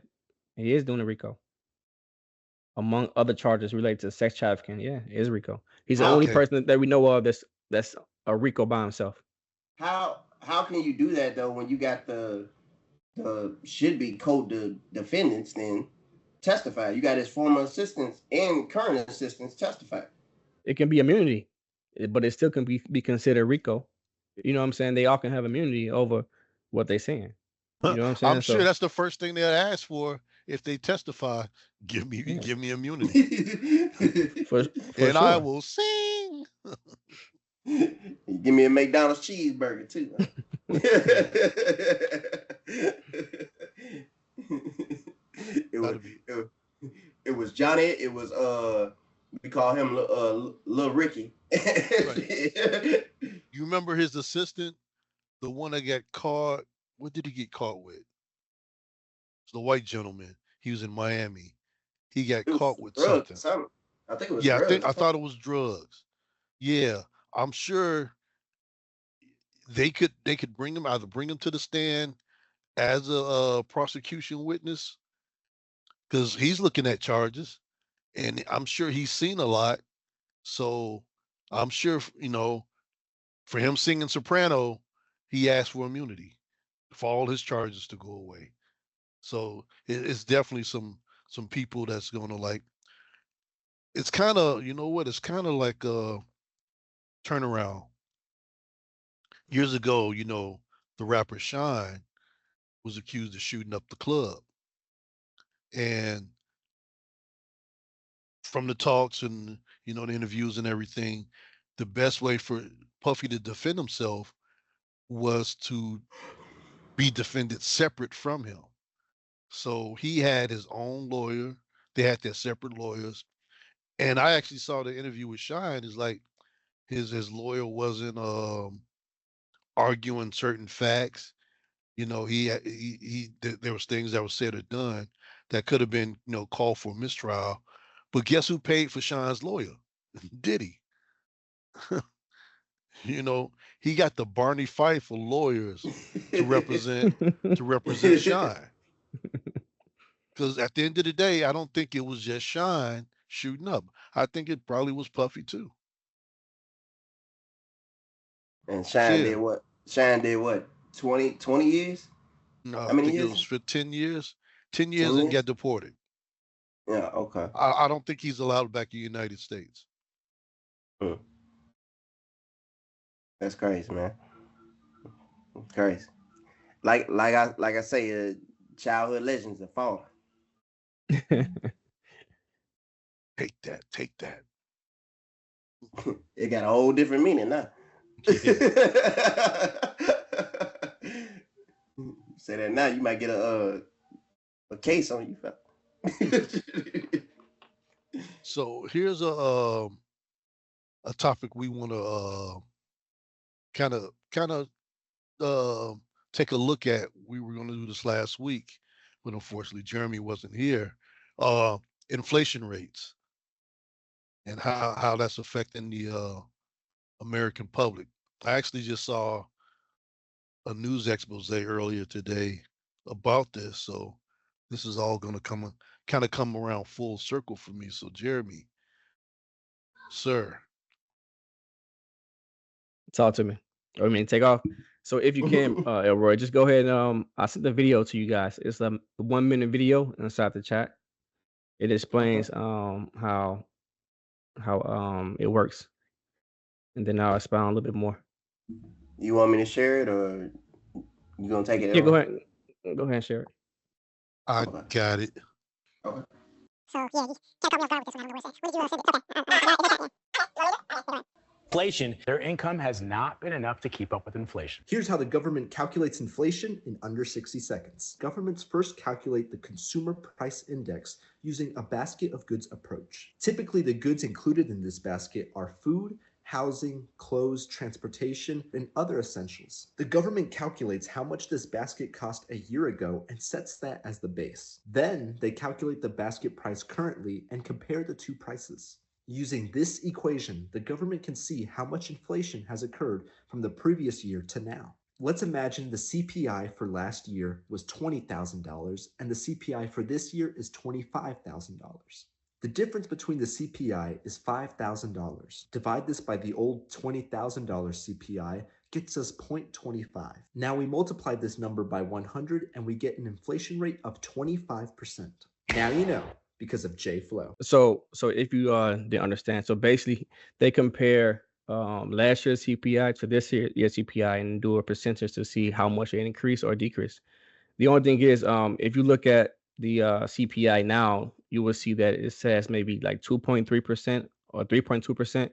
he is doing a RICO. Among other charges related to sex trafficking. Yeah, it is RICO. He's the only person that we know of that's a RICO by himself. How can you do that though when you got the should be co-defendants then testify? You got his former assistants and current assistants testify. It can be immunity, but it still can be considered RICO. You know what I'm saying? They all can have immunity over what they're saying. You know what I'm saying? I'm sure that's the first thing they'll ask for if they testify. Give me immunity, for and sure. I will sing. Give me a McDonald's cheeseburger too. It was Johnny. It was we call him Lil Ricky. Right. You remember his assistant, the one that got caught? What did he get caught with? It's the white gentleman. He was in Miami. He got caught with something. I think it was. Yeah, drugs. I thought it was drugs. Yeah, I'm sure they could bring him to the stand as a prosecution witness because he's looking at charges, and I'm sure he's seen a lot. So I'm sure for him singing soprano, he asked for immunity for all his charges to go away. So it's definitely some people that's going to like. It's kind of it's kind of like a turnaround. Years ago, the rapper Shine was accused of shooting up the club, and from the talks and the interviews and everything, the best way for Puffy to defend himself was to be defended separate from him. So he had his own lawyer. They had their separate lawyers. And I actually saw the interview with Shine. Is like his lawyer wasn't arguing certain facts. There was things that were said or done that could have been called for mistrial. But guess who paid for Shine's lawyer? Diddy. He got the Barney Fife of lawyers to represent Shine. Because at the end of the day, I don't think it was just Shine shooting up. I think it probably was Puffy too. And Shine did what? Shine did what? 20 years? No, I think it was for 10 years. 10 years and got deported. Yeah, okay. I don't think he's allowed back in the United States. That's crazy, man. Crazy. Like I say, childhood legends are falling. Take that. It got a whole different meaning now. Yeah. Say that now, you might get a case on you, fella. So here's a topic we want to kind of take a look at. We were going to do this last week, but unfortunately Jeremy wasn't here. Inflation rates and how that's affecting the American public. I actually just saw a news expose earlier today about this, so this is all going to come around full circle for me. So Jeremy, sir, talk to me. Or take off. So if you can, Elroy, just go ahead and I sent the video to you guys. It's a 1 minute video inside the chat. It explains how it works, and then I'll expound a little bit more. You want me to share it, or you gonna take it? Yeah, go ahead and share it. I got it. Okay. So yeah, you can't call me off guard with this one. I don't know what it says. What did you say? Okay. inflation, their income has not been enough to keep up with inflation. Here's how the government calculates inflation in under 60 seconds. Governments first calculate the consumer price index using a basket of goods approach. Typically, the goods included in this basket are food, housing, clothes, transportation, and other essentials. The government calculates how much this basket cost a year ago and sets that as the base. Then they calculate the basket price currently and compare the two prices. Using this equation, the government can see how much inflation has occurred from the previous year to now. Let's imagine the CPI for last year was $20,000 and the CPI for this year is $25,000. The difference between the CPI is $5,000. Divide this by the old $20,000 CPI gets us 0.25. Now we multiply this number by 100 and we get an inflation rate of 25%. Now you know, because of J-Flow. So if you didn't understand, so basically they compare last year's CPI to this year's CPI and do a percentage to see how much it increased or decreased. The only thing is, if you look at the CPI now, you will see that it says maybe like 2.3% or 3.2%,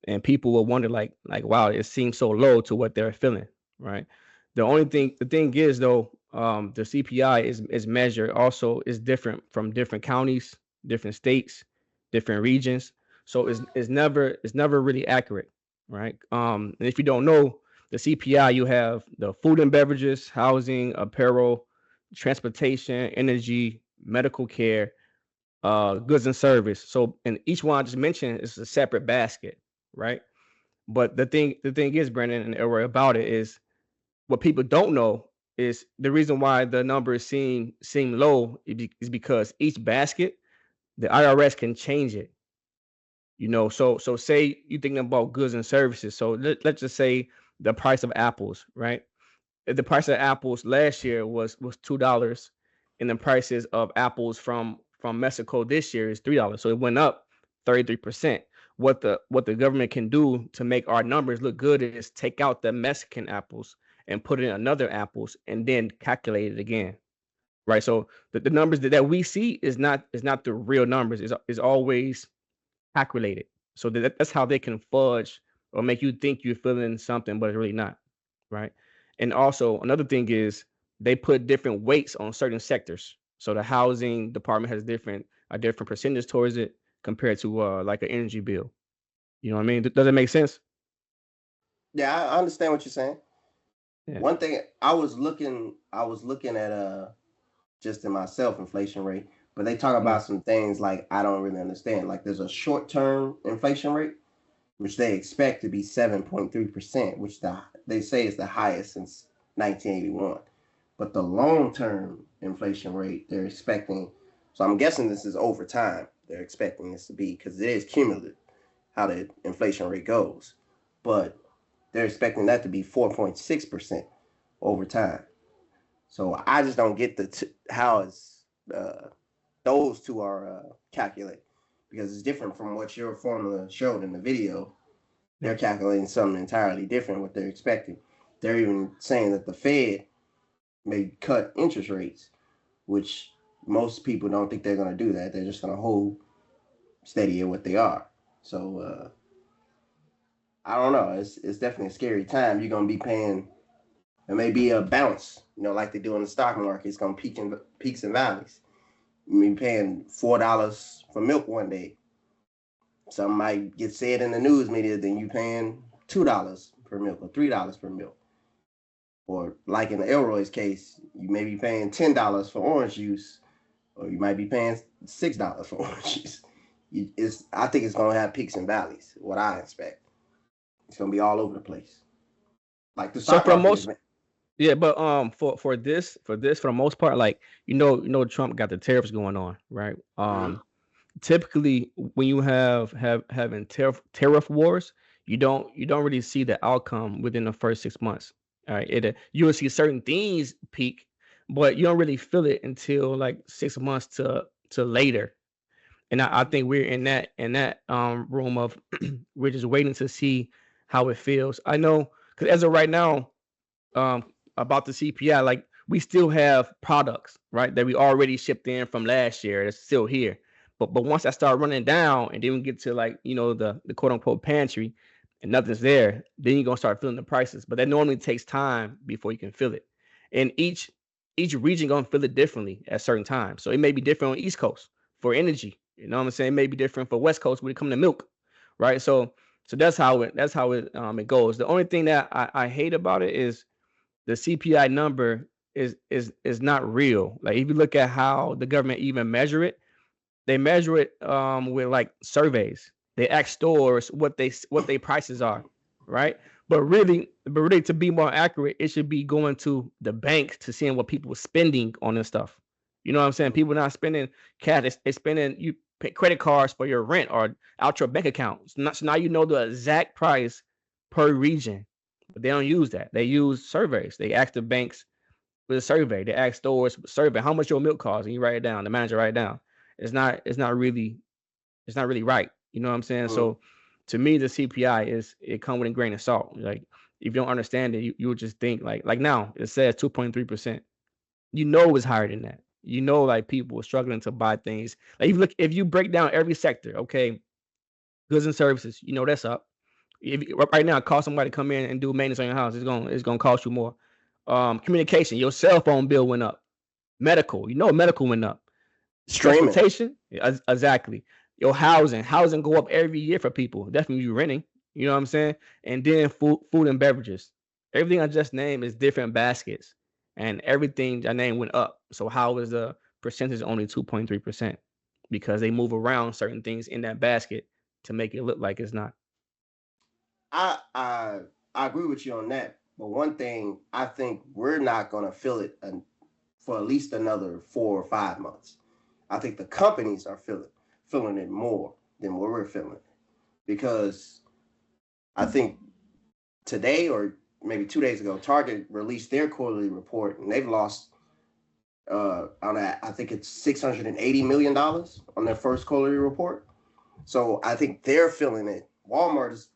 and people will wonder like wow, it seems so low to what they're feeling, right? The thing is though, the CPI is measured also is different from different counties, different states, different regions, so it's never really accurate, right? And if you don't know the CPI, you have the food and beverages, housing, apparel, transportation, energy, medical care, goods and service. So, and each one I just mentioned is a separate basket, right? But the thing is, Brandon and Elroy, about it is what people don't know is the reason why the numbers seem low is because each basket, the IRS can change it. You know, so say you're thinking about goods and services. So let's just say the price of apples, right? If the price of apples last year was $2, and the prices of apples from Mexico this year is $3. So it went up 33%. What the government can do to make our numbers look good is take out the Mexican apples and put in another apples and then calculate it again. Right. So the numbers that we see is not the real numbers, is always calculated. So that's how they can fudge or make you think you're feeling something, but it's really not. Right. And also another thing is they put different weights on certain sectors. So the housing department has a different percentage towards it compared to like an energy bill. You know what I mean? Does it make sense? Yeah, I understand what you're saying. Yeah. One thing I was looking at just in myself inflation rate, but they talk about some things like I don't really understand. Like there's a short-term inflation rate, which they expect to be 7.3%, which they say is the highest since 1981. But the long-term inflation rate they're expecting, so I'm guessing this is over time, they're expecting this to be, because it is cumulative how the inflation rate goes. But they're expecting that to be 4.6% over time. So I just don't get how it's those two are calculated, because it's different from what your formula showed in the video. They're calculating something entirely different what they're expecting. They're even saying that the Fed may cut interest rates, which most people don't think they're going to do that. They're just going to hold steady at what they are. So I don't know. It's definitely a scary time. You're going to be paying, there may be a bounce, like they do in the stock market. It's going to peaks and valleys. You may be paying $4 for milk one day. Something might get said in the news media, then you paying $2 per milk or $3 per milk. Or like in Elroy's case, you may be paying $10 for orange juice, or you might be paying $6 for orange juice. I think it's going to have peaks and valleys, what I expect. It's going to be all over the place. Like the stock market. Yeah, but for this for the most part, like Trump got the tariffs going on, right? Typically when you having tariff wars, you don't really see the outcome within the first 6 months. All right, you will see certain things peak, but you don't really feel it until like 6 months to later. And I think we're in that room of we're just waiting to see how it feels. I know because as of right now, about the CPI, like we still have products, right, that we already shipped in from last year that's still here. But once I start running down and then we get to like, the quote unquote pantry, and nothing's there, then you're gonna start feeling the prices. But that normally takes time before you can feel it. And each region gonna feel it differently at certain times. So it may be different on East Coast for energy. You know what I'm saying? It may be different for West Coast when it comes to milk, right? So that's how it goes. The only thing that I hate about it is the CPI number is not real. Like if you look at how the government even measure it, they measure it with like surveys. They ask stores what they prices are, right? But really, to be more accurate, it should be going to the banks to seeing what people are spending on this stuff. You know what I'm saying? People not spending cash; they spending you pay credit cards for your rent or out your bank account. So now you know the exact price per region, but they don't use that. They use surveys. They ask the banks with a survey. They ask stores with a survey how much your milk costs, and you write it down. The manager write it down. It's not really right. You know what I'm saying? So to me, the CPI it come with a grain of salt. Like if you don't understand it, you would just think like now it says 2.3%. You know it's higher than that. You know, like people are struggling to buy things. Like if you break down every sector, okay, goods and services, you know that's up. If right now call somebody to come in and do maintenance on your house, it's gonna cost you more. Communication, your cell phone bill went up. Medical, you know medical went up. Streaming. Transportation, exactly. Your housing go up every year for people. Definitely you renting. You know what I'm saying? And then food and beverages. Everything I just named is different baskets, and everything I named went up. So how is the percentage only 2.3%? Because they move around certain things in that basket to make it look like it's not. I agree with you on that. But one thing I think we're not gonna feel it for at least another 4 or 5 months. I think the companies are feeling it more than what we're feeling, because I think today or maybe 2 days ago, Target released their quarterly report and they've lost on that. I think it's $680 million on their first quarterly report. So I think they're feeling it. Walmart is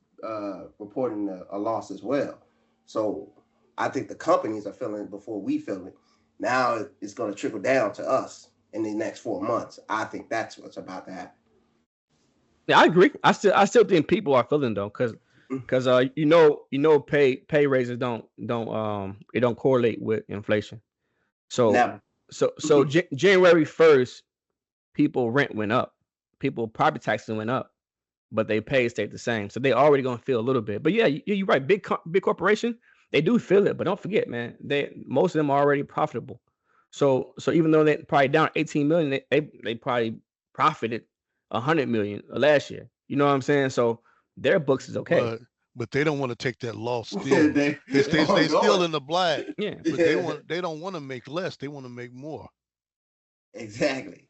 reporting a loss as well. So I think the companies are feeling it before we feel it. Now it's going to trickle down to us in the next 4 months. I think that's what's about to happen. Yeah, I agree. I still think people are feeling though, because pay raises don't correlate with inflation. So Now, January 1st, people rent went up, people property taxes went up, but they pay stayed the same. So they already gonna feel a little bit. But yeah, you're right. Big corporation, they do feel it, but don't forget, man, most of them are already profitable. So even though they probably down 18 million, they probably profited 100 million last year. You know what I'm saying? So their books is okay. But they don't want to take that loss still. they They still in the black. Yeah. But they don't want to make less. They want to make more. Exactly.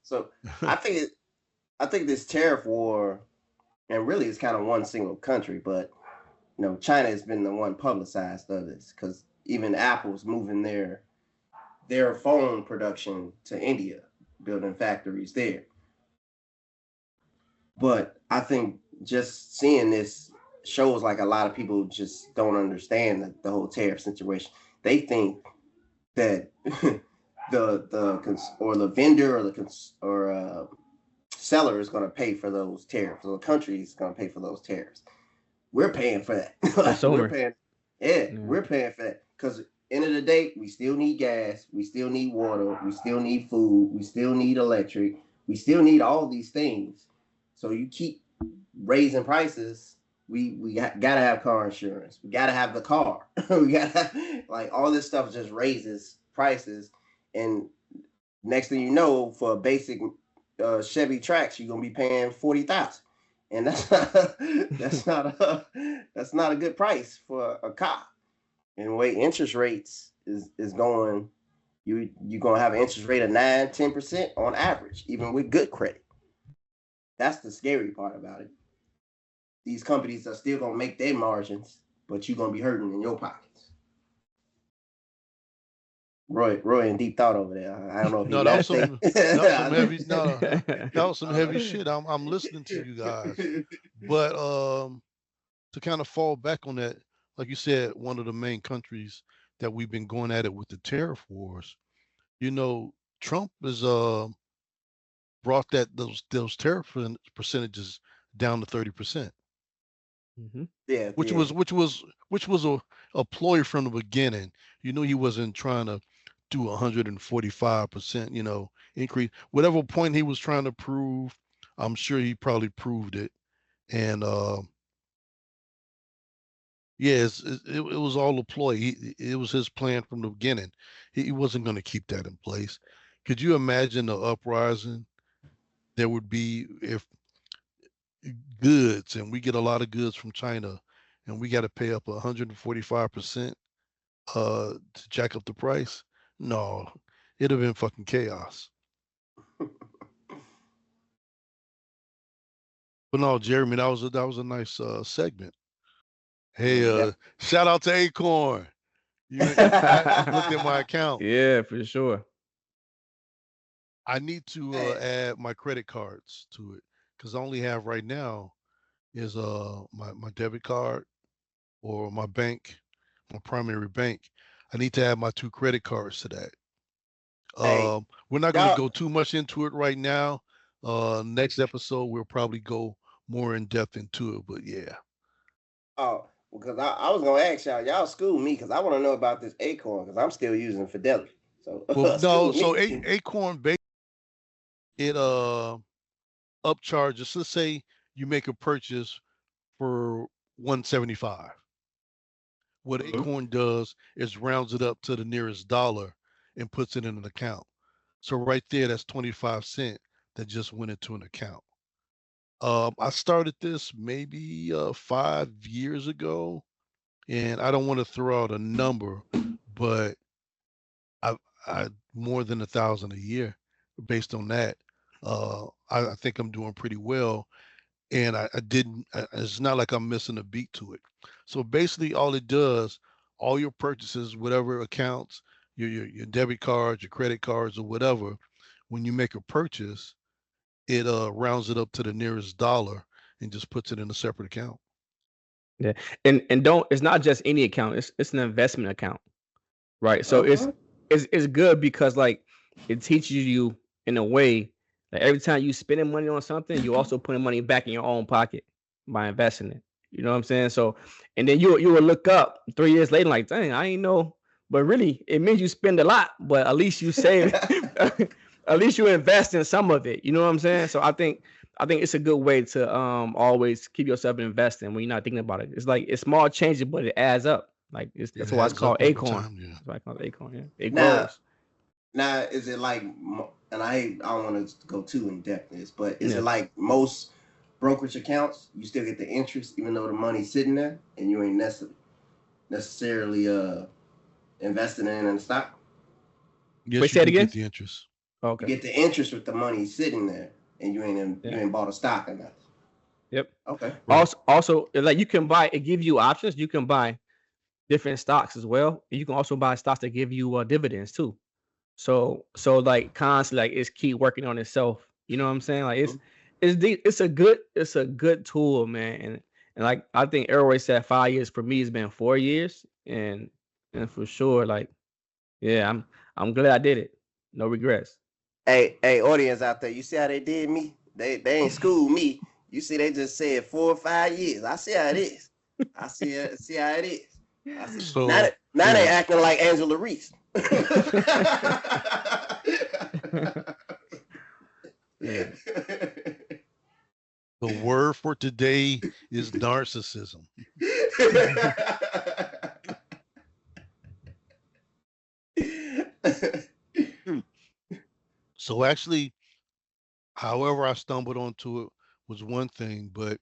So I think this tariff war, and really it's kind of one single country, but China has been the one publicized of this, because even Apple's moving their phone production to India, building factories there. But I think just seeing this shows like a lot of people just don't understand the whole tariff situation. They think that the vendor or seller is going to pay for those tariffs, or the country is going to pay for those tariffs. We're paying for that. We're paying for that, because end of the day, we still need gas, we still need water, we still need food, we still need electric, we still need all these things. So you keep raising prices. We gotta have car insurance. We gotta have the car. We gotta, like, all this stuff just raises prices, and next thing you know, for a basic Chevy Trax, you're gonna be paying $40,000, and that's not a good price for a car. And the way interest rates is going, you're gonna have an interest rate of 9-10% on average, even with good credit. That's the scary part about it. These companies are still gonna make their margins, but you're gonna be hurting in your pockets. Roy in deep thought over there. I don't know if No, that was some heavy. No, that was some heavy shit. I'm listening to you guys, but to kind of fall back on that, like you said, one of the main countries that we've been going at it with the tariff wars. Trump has brought those tariff percentages down to 30%. Yeah, which yeah. was a ploy from the beginning. You knew he wasn't trying to do 145%, increase. Whatever point he was trying to prove, I'm sure he probably proved it. And yeah, it was all a ploy. It was his plan from the beginning. He wasn't going to keep that in place. Could you imagine the uprising there would be if goods, and we get a lot of goods from China, and we got to pay up 145% to jack up the price? No, it'd have been fucking chaos. But no, Jeremy, that was a nice segment. Hey, shout out to Acorn. I looked at my account. Yeah, for sure. I need to add my credit cards to it because I only have right now is my debit card or my bank, my primary bank. I need to add my 2 credit cards to that. Hey, We're not going to y'all. go too much into it right now. Next episode we'll probably go more in depth into it. But yeah, Oh, because I was gonna ask y'all school me because I want to know about this Acorn because I'm still using Fidelity. So well, no. school So me. Acorn it upcharges. Let's say you make a purchase for 175. What Acorn does is rounds it up to the nearest dollar and puts it in an account. So right there, that's 25 cents that just went into an account. I started this maybe 5 years ago, and I don't want to throw out a number, but I more than 1,000 a year based on that. I think I'm doing pretty well, and I didn't. It's not like I'm missing a beat to it. So basically, all it does, all your purchases, whatever accounts, your debit cards, your credit cards, or whatever, when you make a purchase, it rounds it up to the nearest dollar and just puts it in a separate account. Yeah, and don't. It's not just any account. It's an investment account, right? So it's good because like it teaches you in a way that every time you spending money on something, you also putting money back in your own pocket by investing it. You know what I'm saying? So, and then you will look up 3 years later like, dang, I ain't know. But really, it means you spend a lot, but at least you save. At least you invest in some of it. You know what I'm saying? So I think it's a good way to always keep yourself investing when you're not thinking about it. It's like it's small changes, but it adds up. Like that's why it's called Acorn. Yeah. That's why it's called Acorn. Yeah, it Now, grows. now is it like? And I don't want to go too in depth in this, but is it like most brokerage accounts? You still get the interest even though the money's sitting there, and you ain't necessarily investing in the stock. Yes, Wait, say it again. Get the interest. Okay. You get the interest with the money sitting there, and you ain't bought a stock or nothing. Yep. Okay. Right. Also, like you can buy. It gives you options. You can buy different stocks as well. And you can also buy stocks that give you dividends too. So like constantly, like it's keep working on itself. You know what I'm saying? Like it's a good tool, man. And like I think Airway said 5 years. For me, it's been 4 years, and for sure, like yeah, I'm glad I did it. No regrets. Hey, audience out there, you see how they did me? They ain't schooled me. You see, they just said 4 or 5 years. I see how it is. I see how it is. I see. So now they acting like Angela Reese. Yeah. The word for today is narcissism. So actually, however I stumbled onto it was one thing, but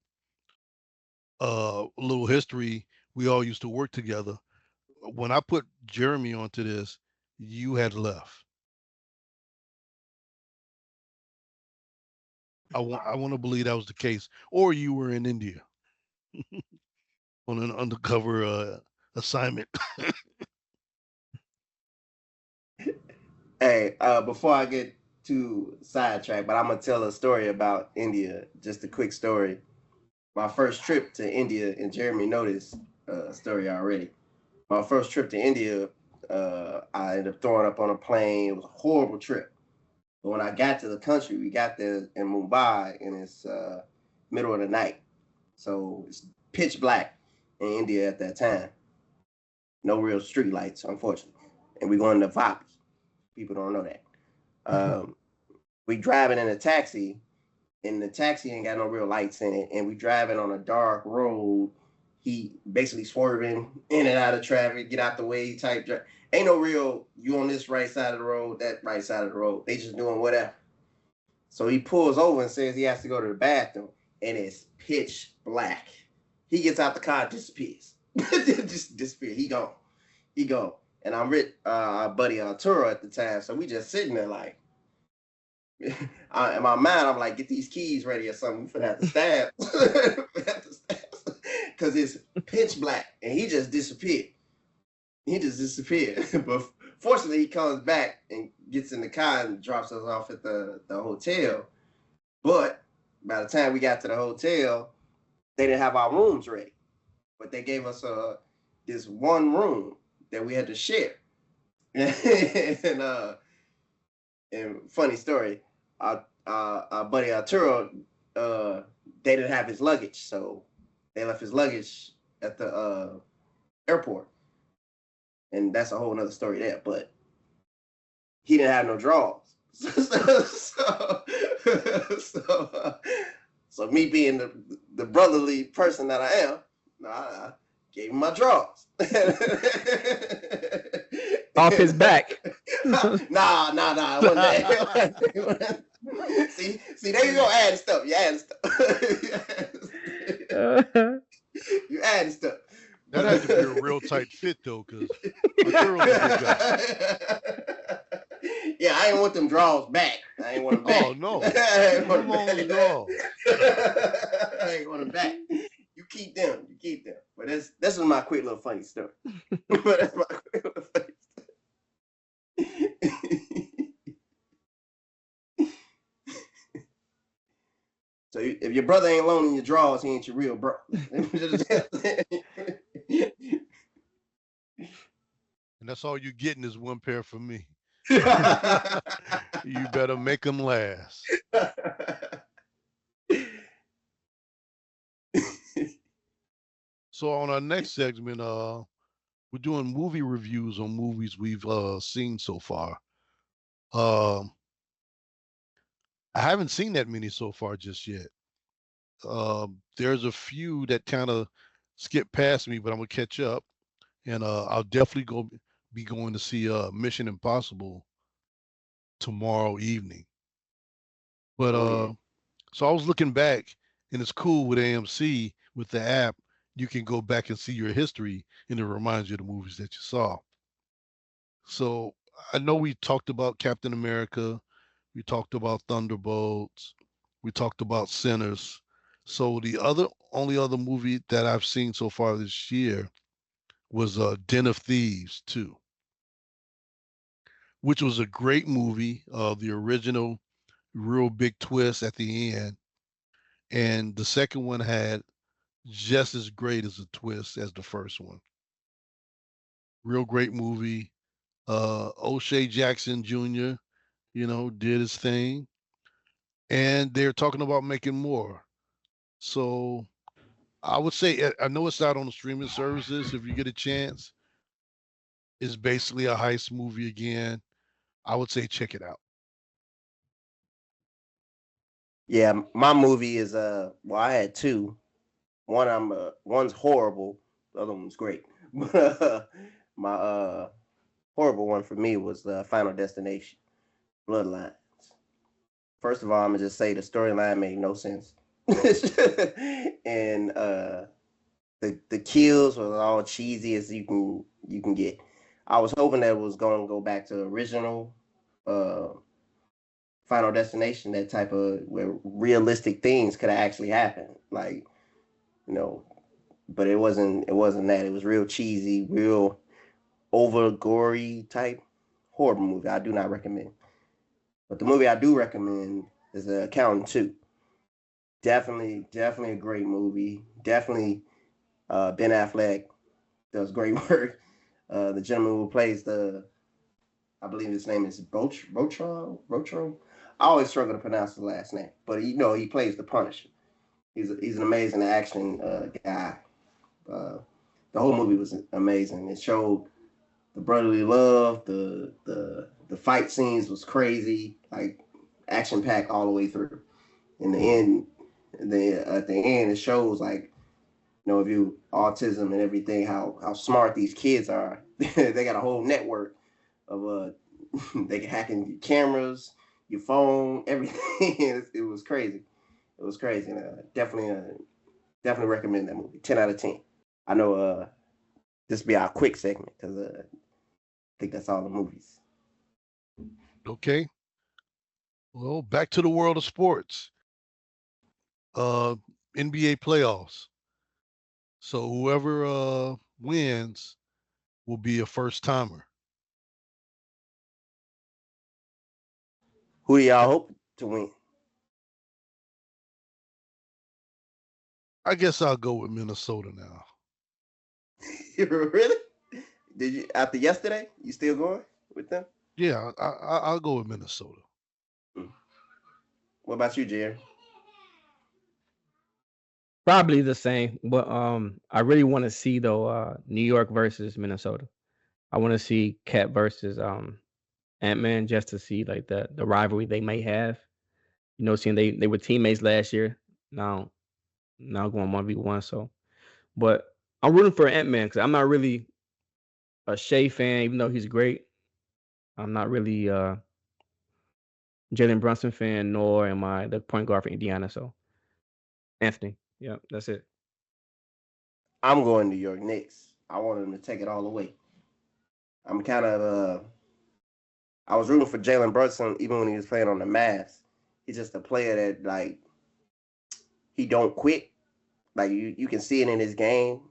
a little history, we all used to work together. When I put Jeremy onto this, you had left. I want to believe that was the case, or you were in India on an undercover assignment. Hey, before I get too sidetracked, but I'm gonna tell a story about India. Just a quick story. My first trip to India, and Jeremy know this story already. My first trip to India, I ended up throwing up on a plane. It was a horrible trip. But when I got to the country, we got there in Mumbai, and it's middle of the night. So it's pitch black in India at that time. No real street lights, unfortunately. And we going to Poppy. People don't know that. We driving in a taxi, and the taxi ain't got no real lights in it, and we driving on a dark road. He basically swerving in and out of traffic, get out the way type drive. Ain't no real, you on this right side of the road, that right side of the road. They just doing whatever. So he pulls over and says he has to go to the bathroom, and it's pitch black. He gets out the car, disappears. Just disappears. He gone. And I'm with our buddy Arturo at the time, so we just sitting there like, in my mind, I'm like, get these keys ready or something. We finna have to stab. Because it's pitch black, and he just disappeared. But fortunately, he comes back and gets in the car and drops us off at the hotel. But by the time we got to the hotel, they didn't have our rooms ready. But they gave us this one room that we had to share. And funny story, our buddy Arturo, they didn't have his luggage, so they left his luggage at the airport. And that's a whole nother story there, but he didn't have no drawers. So me being the brotherly person that I am, I gave him my drawers. Off his back. Nah. It wasn't. See, there you go, adding stuff. You adding stuff. You adding stuff. That had to be a real tight fit though, because Arturo's a good guy. Yeah, I ain't want them draws back. I ain't want them back. Oh no. I ain't want Come them on, back. dog. I ain't want them back. You keep them. But this is my quick little funny story. But that's my quick little funny story. So if your brother ain't loaning your drawers, he ain't your real bro. And that's all you're getting is one pair from me. You better make them last. So on our next segment, we're doing movie reviews on movies we've seen so far. I haven't seen that many so far just yet. There's a few that kind of skip past me, but I'm gonna catch up, and I'll definitely be going to see Mission Impossible tomorrow evening. But so I was looking back, and it's cool with AMC with the app. You can go back and see your history, and it reminds you of the movies that you saw. So I know we talked about Captain America, we talked about Thunderbolts, we talked about Sinners. So the only other movie that I've seen so far this year was Den of Thieves 2, which was a great movie. The original, real big twist at the end, and the second one had just as great as a twist as the first one. Real great movie. O'Shea Jackson Jr., did his thing, and they're talking about making more. So I would say, I know it's out on the streaming services. If you get a chance, it's basically a heist movie again. I would say check it out. Yeah, my movie is well, I had two. One's horrible, the other one's great. My horrible one for me was Final Destination, Bloodlines. First of all, I'm gonna just say the storyline made no sense, and the kills were all cheesy as you can get. I was hoping that it was gonna go back to original Final Destination, that type of where realistic things could have actually happened, like, but it wasn't that. It was real cheesy, real over gory type horrible movie. I do not recommend. But the movie I do recommend is The Accountant 2. Definitely a great movie. Definitely Ben Affleck does great work. The gentleman who plays I believe his name is Botro. I always struggle to pronounce the last name, but he plays the Punisher. He's an amazing action guy. The whole movie was amazing. It showed the brotherly love. The fight scenes was crazy, like action packed all the way through. In the end, at the end, it shows like, if you autism and everything, how smart these kids are. They got a whole network of they can hack in your cameras, your phone, everything. It was crazy. It was crazy. Definitely recommend that movie. 10 out of 10. I know this will be our quick segment because I think that's all the movies. Okay. Well, back to the world of sports. NBA playoffs. So whoever wins will be a first timer. Who do y'all hope to win? I guess I'll go with Minnesota now. Really? Did you after yesterday? You still going with them? Yeah, I'll go with Minnesota. What about you, Jerry? Probably the same, but I really want to see though New York versus Minnesota. I want to see Cat versus Ant-Man just to see like the rivalry they may have. Seeing they were teammates last year. Now going 1v1. So, but I'm rooting for Ant-Man because I'm not really a Shea fan, even though he's great. I'm not really Jalen Brunson fan, nor am I the point guard for Indiana. So, Anthony, yeah, that's it. I'm going New York Knicks. I want them to take it all the way. I'm kind of I was rooting for Jalen Brunson even when he was playing on the Mavs. He's just a player that like he don't quit. Like you can see it in his game.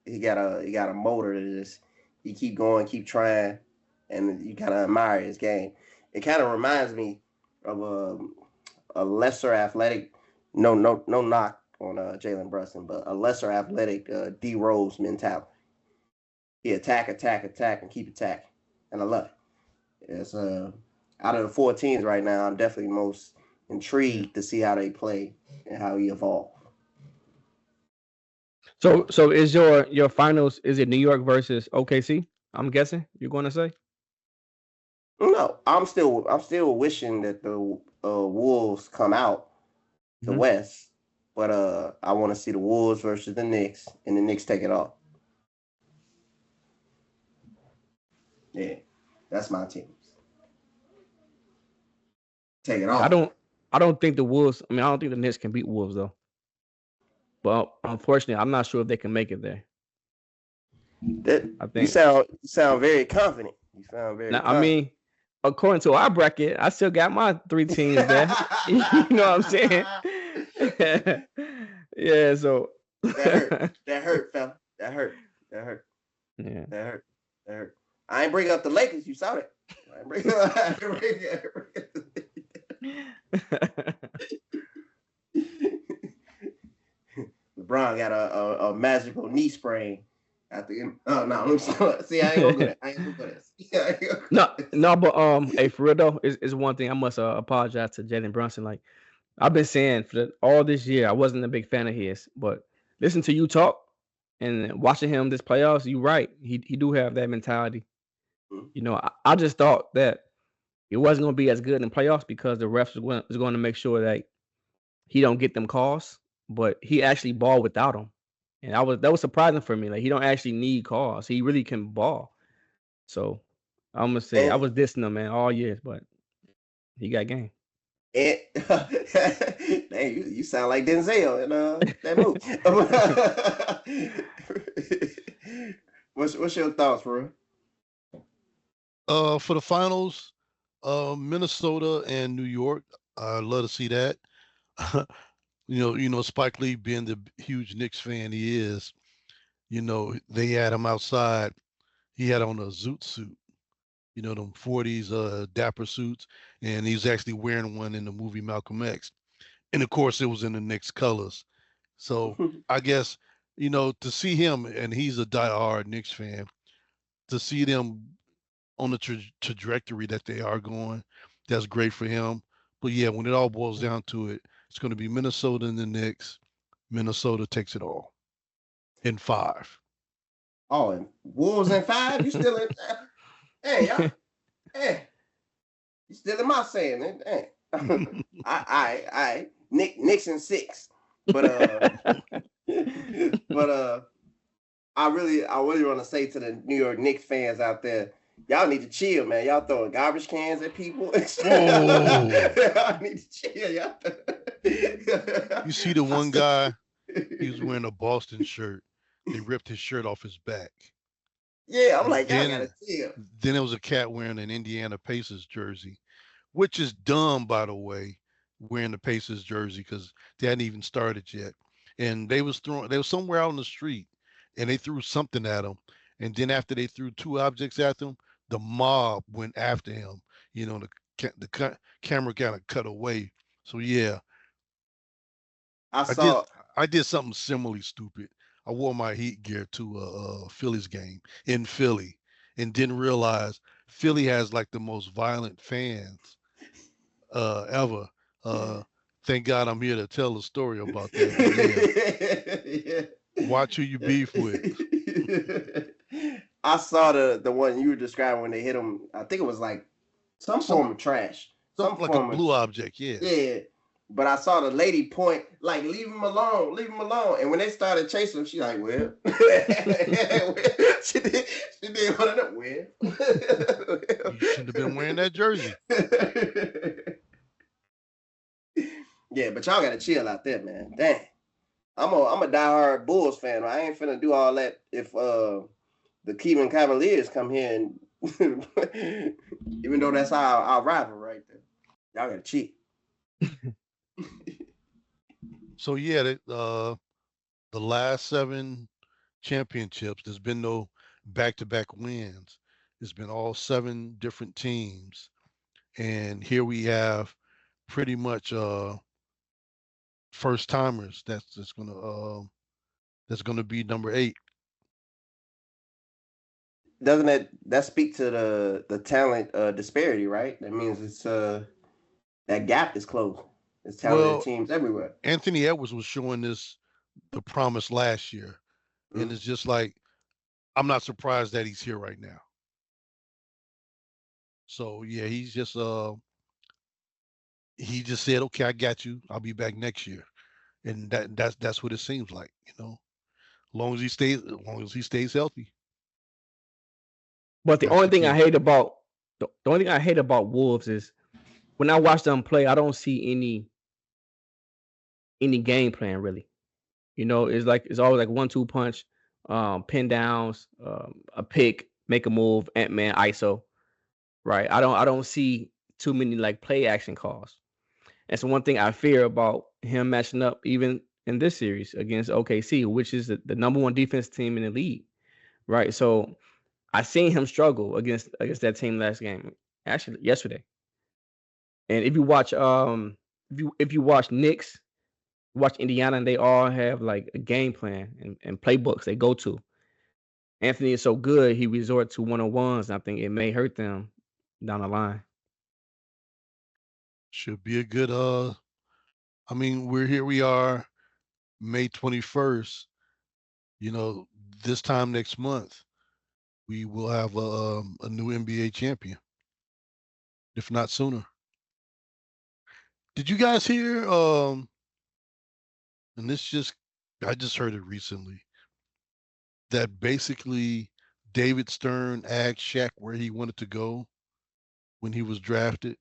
He got a motor to just he keep going, keep trying, and you kind of admire his game. It kind of reminds me of a lesser athletic. No knock on Jalen Brunson, but a lesser athletic D Rose mentality. He attack, and keep attacking, and I love it. It's out of the 4 teams right now, I'm definitely most intrigued to see how they play and how he evolve. So is your finals, is it New York versus OKC? I'm guessing you're going to say? No, I'm still wishing that the Wolves come out the West, but I want to see the Wolves versus the Knicks, and the Knicks take it off. Yeah, that's my teams. Take it off. I don't think the Wolves. I mean, I don't think the Knicks can beat Wolves though. But unfortunately, I'm not sure if they can make it there. I think you sound very confident. You sound very. I mean, according to our bracket, I still got my 3 teams there. You know what I'm saying? Yeah. So that hurt, fella. That hurt. Yeah. That hurt. I ain't bring up the Lakers. You saw that. I ain't bring up LeBron got a magical knee sprain at the end. Oh no! See, I ain't gonna do that. I ain't gonna do that. No, but hey, for real though, is one thing I must apologize to Jalen Brunson. Like I've been saying for all this year, I wasn't a big fan of his, but listen to you talk and watching him this playoffs, you right. He do have that mentality. I just thought that it wasn't going to be as good in playoffs because the refs was going to make sure that he don't get them calls, but he actually balled without them. And that was surprising for me. Like he don't actually need calls. He really can ball. So I'm gonna say I was dissing him, man, all years, but he got game. Dang, you sound like Denzel in that movie. What's your thoughts, bro? For the finals, Minnesota and New York. I'd love to see that. Spike Lee being the huge Knicks fan he is, they had him outside. He had on a zoot suit, them 40s dapper suits, and he's actually wearing one in the movie Malcolm X. And of course, it was in the Knicks colors. So I guess, to see him, and he's a diehard Knicks fan, to see them on the trajectory that they are going, that's great for him. But yeah, when it all boils down to it, it's going to be Minnesota and the Knicks. Minnesota takes it all in 5. Oh, and Wolves in 5? You still in? Hey, hey, you still in my saying, man? Hey. I Knicks in 6. But I really want to say to the New York Knicks fans out there, y'all need to chill, man. Y'all throwing garbage cans at people. I need to chill, y'all. You see the one guy, he was wearing a Boston shirt. They ripped his shirt off his back. Yeah, I'm like, y'all gotta chill. Then there was a cat wearing an Indiana Pacers jersey, which is dumb, by the way, wearing the Pacers jersey because they hadn't even started yet. And they was somewhere out on the street, and they threw something at him. And then after they threw 2 objects at him, the mob went after him. You know, the camera kind of cut away. So yeah, I did something similarly stupid. I wore my Heat gear to a Phillies game in Philly and didn't realize Philly has like the most violent fans ever. Thank God I'm here to tell a story about that. Yeah. Watch who you beef with. I saw the one you were describing when they hit him. I think it was like some form of trash. Some like a blue object, yeah. Yeah. But I saw the lady point, like, leave him alone. And when they started chasing him, she like, well. she did one of them, well. You shouldn't have been wearing that jersey. Yeah, but y'all gotta chill out there, man. Dang. I'm a diehard Bulls fan. I ain't finna do all that if the Cleveland Cavaliers come here and even though that's our rival right there. Y'all gotta cheat. So yeah, the last 7 championships, there's been no back-to-back wins. It's been all 7 different teams. And here we have pretty much first timers that's gonna be number 8. Doesn't that speak to the talent disparity, right? That means it's that gap is closed. There's talented teams everywhere. Anthony Edwards was showing the promise last year. Mm-hmm. And it's just like, I'm not surprised that he's here right now. So yeah, he's just he just said, okay, I got you. I'll be back next year. And that's what it seems like, you know. As long as he stays healthy. But the only thing I hate about Wolves is when I watch them play, I don't see any game plan really. You know, it's always like 1-2 punch, pin downs, a pick, make a move, Ant-Man, ISO. Right. I don't see too many like play action calls. And so one thing I fear about him matching up even in this series against OKC, which is the number 1 defense team in the league. Right. So I seen him struggle against that team last game, actually yesterday. And if you watch if you watch Knicks, watch Indiana, and they all have like a game plan and playbooks they go to. Anthony is so good, he resort to 1-on-1s. I think it may hurt them down the line. Should be a good I mean, we are May 21st. You know, this time next month we will have a new NBA champion, if not sooner. Did you guys hear and I just heard it recently, that basically David Stern asked Shaq where he wanted to go when he was drafted?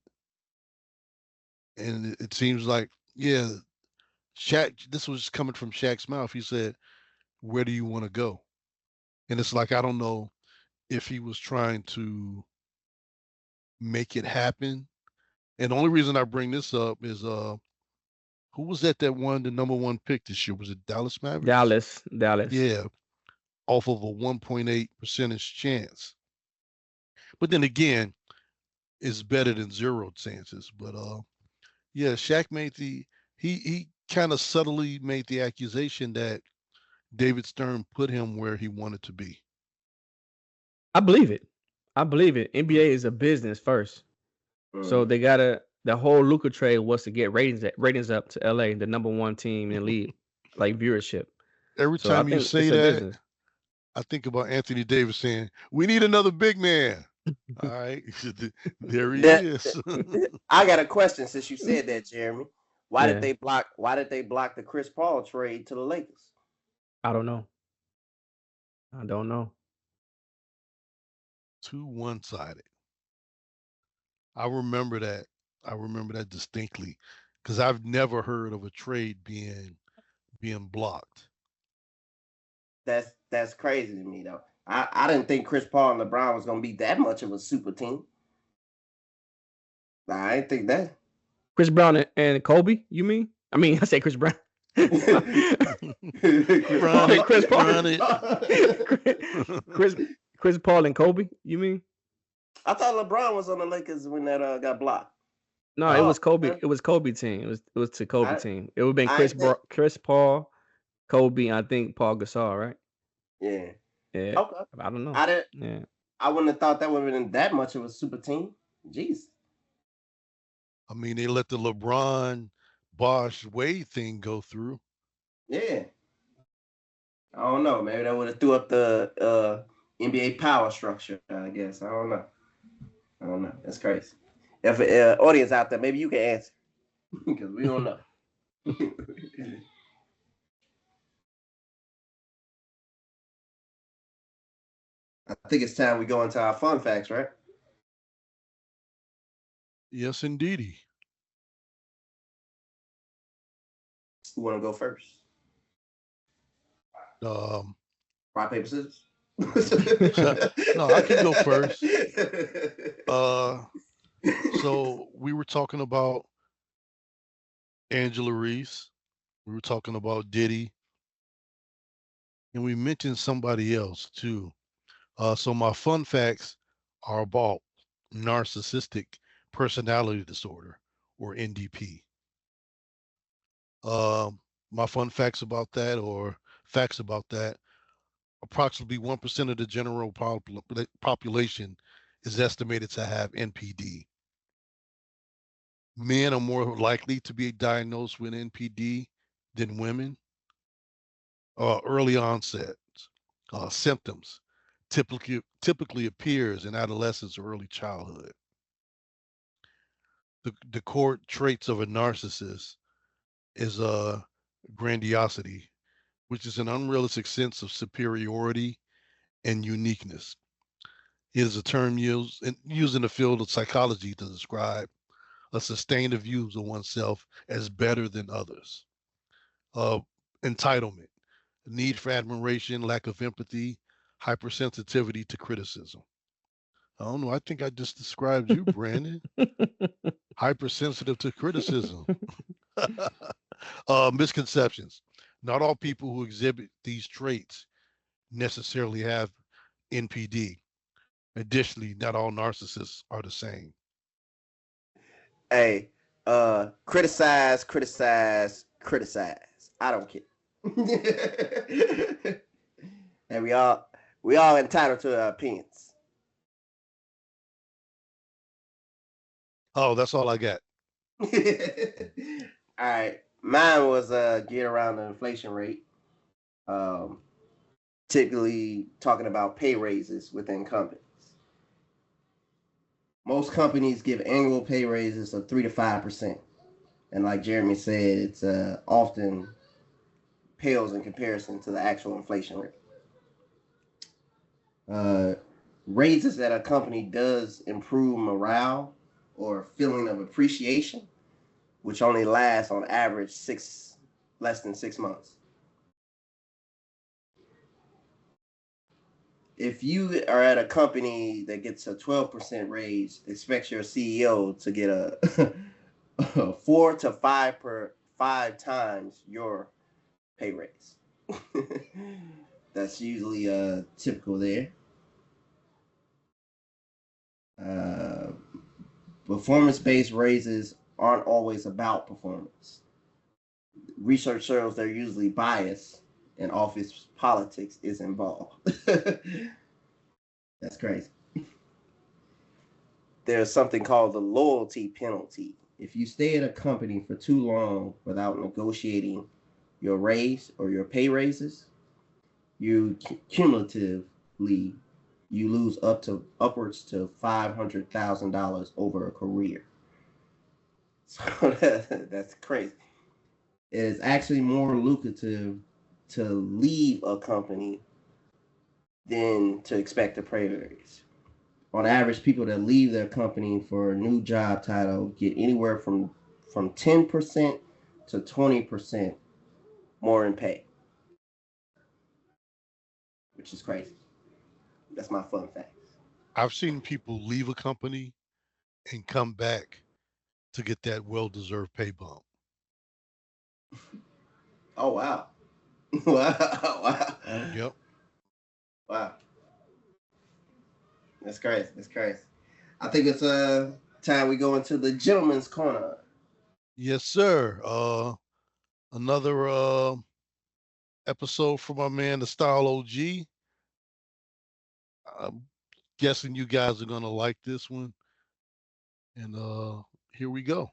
And it seems like, yeah, Shaq, this was coming from Shaq's mouth. He said, where do you want to go? And it's like, I don't know if he was trying to make it happen. And the only reason I bring this up is who was that won the number 1 pick this year? Was it Dallas Mavericks? Dallas. Yeah. Off of a 1.8% chance. But then again, it's better than 0 chances. But yeah, Shaq made he kind of subtly made the accusation that David Stern put him where he wanted to be. I believe it. NBA is a business first. So they gotta, the whole Luka trade was to get ratings up to LA, the number 1 team in the league. like viewership. Every So I time you think say it's a that, business. I think about Anthony Davis saying, "We need another big man." All right, there he That, is. I got a question since you said that, Jeremy. Why did Yeah, they block? Why did they block the Chris Paul trade to the Lakers? I don't know. I don't know. Too one-sided. I remember that. I remember that distinctly because I've never heard of a trade being blocked. That's crazy to me though. I didn't think Chris Paul and LeBron was gonna be that much of a super team. I didn't think that. Chris Brown and Kobe, you mean? I mean, I say Chris Brown. Chris Run Paul. it, Chris Paul. run it. Chris Paul and Kobe, you mean? I thought LeBron was on the Lakers when that got blocked. No, it was Kobe. It was Kobe team. It was to Kobe team. It would have been Chris Paul, Kobe, I think Paul Gasol, right? Yeah. Yeah. Okay. I don't know. I didn't. Yeah. I wouldn't have thought that would have been that much of a super team. Jeez. I mean, they let the LeBron, Bosh, Wade thing go through. Yeah. I don't know. Maybe that would have threw up the NBA power structure. I guess. I don't know. That's crazy. If audience out there, maybe you can answer because we don't know. I think it's time we go into our fun facts, right? Yes, indeedy. Who want to go first? Rock, paper, scissors? No, I can go first. So we were talking about Angela Reese. We were talking about Diddy. And we mentioned somebody else too. So my fun facts are about narcissistic personality disorder, or NDP. My fun facts about that, or facts about that, approximately 1% of the general population is estimated to have NPD. Men are more likely to be diagnosed with NPD than women. Early onset symptoms typically appears in adolescence or early childhood. The core traits of a narcissist is grandiosity, which is an unrealistic sense of superiority and uniqueness. It is a term used in the field of psychology to describe a sustained view of oneself as better than others. Uh, Entitlement, need for admiration, lack of empathy, hypersensitivity to criticism. I don't know. I think I just described you, Brandon. Hypersensitive to criticism. Misconceptions. Not all people who exhibit these traits necessarily have NPD. Additionally, not all narcissists are the same. Hey, criticize. I don't care. And we all entitled to our opinions. Oh, that's all I got. All right, mine was get around the inflation rate. Typically talking about pay raises within companies. Most companies give annual pay raises of 3 to 5%, and like Jeremy said, it's often pales in comparison to the actual inflation rate. Raises at a company does improve morale or feeling of appreciation, which only lasts on average less than 6 months. If you are at a company that gets a 12% raise, expect your CEO to get a 4 to 5 times your pay raise. That's usually typical there. Performance-based raises aren't always about performance. Research shows they're usually biased and office politics is involved. That's crazy. There's something called the loyalty penalty. If you stay at a company for too long without negotiating your raise or your pay raises, you cumulatively you lose upwards to $500,000 over a career. So that's crazy. It is actually more lucrative to leave a company than to expect a pay raise. On average, people that leave their company for a new job title get anywhere from 10% to 20% more in pay, which is crazy. That's my fun fact. I've seen people leave a company and come back to get that well-deserved pay bump. Oh wow. Wow. Yep. Wow. That's crazy. That's crazy. I think it's time we go into the gentleman's corner. Yes, sir. Another episode from my man, the Style OG. I'm guessing you guys are gonna like this one. And here we go.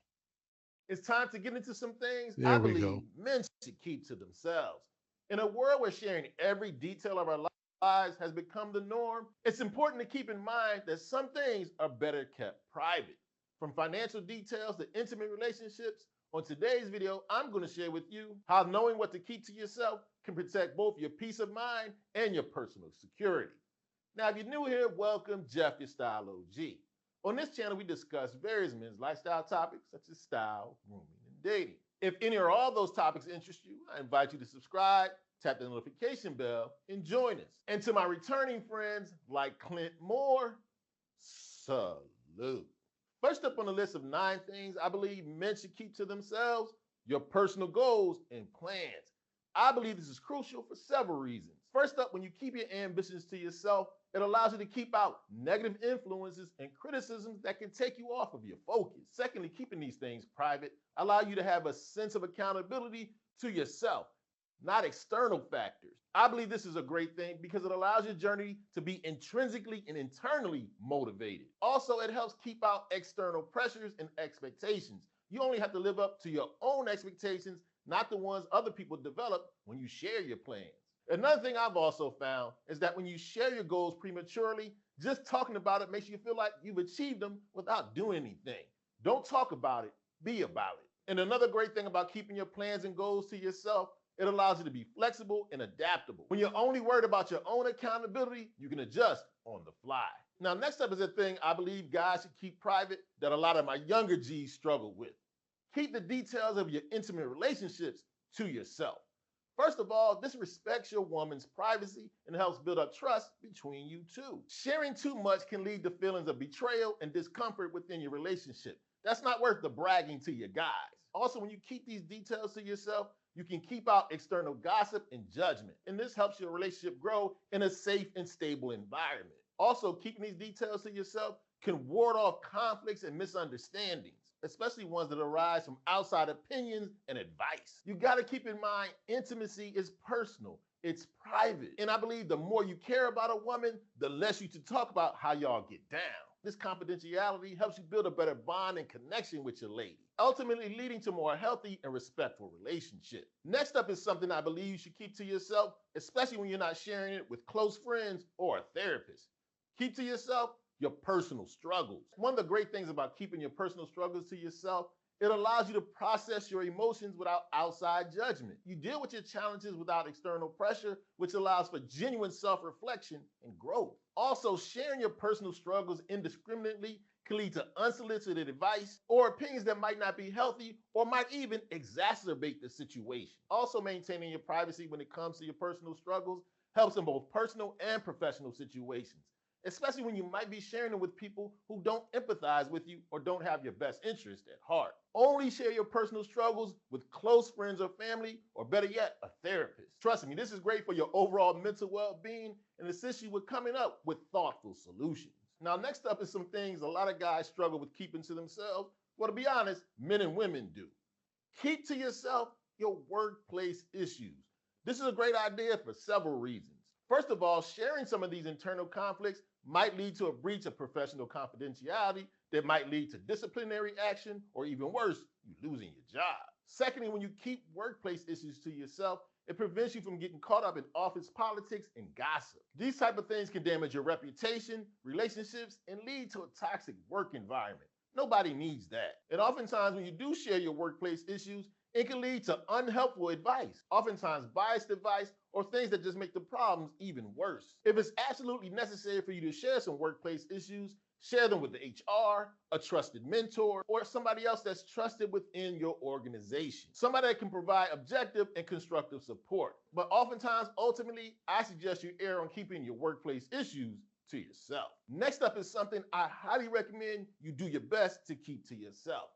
It's time to get into some things There I we believe go. men should keep to themselves. In a world where sharing every detail of our lives has become the norm, it's important to keep in mind that some things are better kept private. From financial details to intimate relationships, on today's video, I'm going to share with you how knowing what to keep to yourself can protect both your peace of mind and your personal security. Now, if you're new here, welcome, Jeff, your Style OG. On this channel, we discuss various men's lifestyle topics such as style, grooming, and dating. If any or all those topics interest you, I invite you to subscribe, tap the notification bell, and join us. And to my returning friends like Clint Moore, salute. First up on the list of 9 things I believe men should keep to themselves, your personal goals and plans. I believe this is crucial for several reasons. First up, when you keep your ambitions to yourself, it allows you to keep out negative influences and criticisms that can take you off of your focus. Secondly, keeping these things private allows you to have a sense of accountability to yourself, not external factors. I believe this is a great thing because it allows your journey to be intrinsically and internally motivated. Also, it helps keep out external pressures and expectations. You only have to live up to your own expectations, not the ones other people develop when you share your plans. Another thing I've also found is that when you share your goals prematurely, just talking about it makes you feel like you've achieved them without doing anything. Don't talk about it, be about it. And another great thing about keeping your plans and goals to yourself, it allows you to be flexible and adaptable. When you're only worried about your own accountability, you can adjust on the fly. Now, next up is a thing I believe guys should keep private that a lot of my younger G's struggle with. Keep the details of your intimate relationships to yourself. First of all, this respects your woman's privacy and helps build up trust between you two. Sharing too much can lead to feelings of betrayal and discomfort within your relationship. That's not worth the bragging to your guys. Also, when you keep these details to yourself, you can keep out external gossip and judgment, and this helps your relationship grow in a safe and stable environment. Also, keeping these details to yourself can ward off conflicts and misunderstandings, especially ones that arise from outside opinions and advice. You got to keep in mind, intimacy is personal. It's private. And I believe the more you care about a woman, the less you should talk about how y'all get down. This confidentiality helps you build a better bond and connection with your lady, ultimately leading to more healthy and respectful relationship. Next up is something I believe you should keep to yourself, especially when you're not sharing it with close friends or a therapist. Keep to yourself your personal struggles. One of the great things about keeping your personal struggles to yourself, it allows you to process your emotions without outside judgment. You deal with your challenges without external pressure, which allows for genuine self-reflection and growth. Also, sharing your personal struggles indiscriminately can lead to unsolicited advice or opinions that might not be healthy or might even exacerbate the situation. Also, maintaining your privacy when it comes to your personal struggles helps in both personal and professional situations, especially when you might be sharing them with people who don't empathize with you or don't have your best interest at heart. Only share your personal struggles with close friends or family, or better yet, a therapist. Trust me, this is great for your overall mental well-being and assists you with coming up with thoughtful solutions. Now, next up is some things a lot of guys struggle with keeping to themselves. Well, to be honest, men and women do. Keep to yourself your workplace issues. This is a great idea for several reasons. First of all, sharing some of these internal conflicts might lead to a breach of professional confidentiality that might lead to disciplinary action, or even worse, you losing your job. Secondly, when you keep workplace issues to yourself, it prevents you from getting caught up in office politics and gossip. These type of things can damage your reputation, relationships, and lead to a toxic work environment. Nobody needs that. And oftentimes when you do share your workplace issues, it can lead to unhelpful advice, oftentimes biased advice, or things that just make the problems even worse. If it's absolutely necessary for you to share some workplace issues, share them with the HR, a trusted mentor, or somebody else that's trusted within your organization. Somebody that can provide objective and constructive support. But oftentimes, ultimately, I suggest you err on keeping your workplace issues to yourself. Next up is something I highly recommend you do your best to keep to yourself.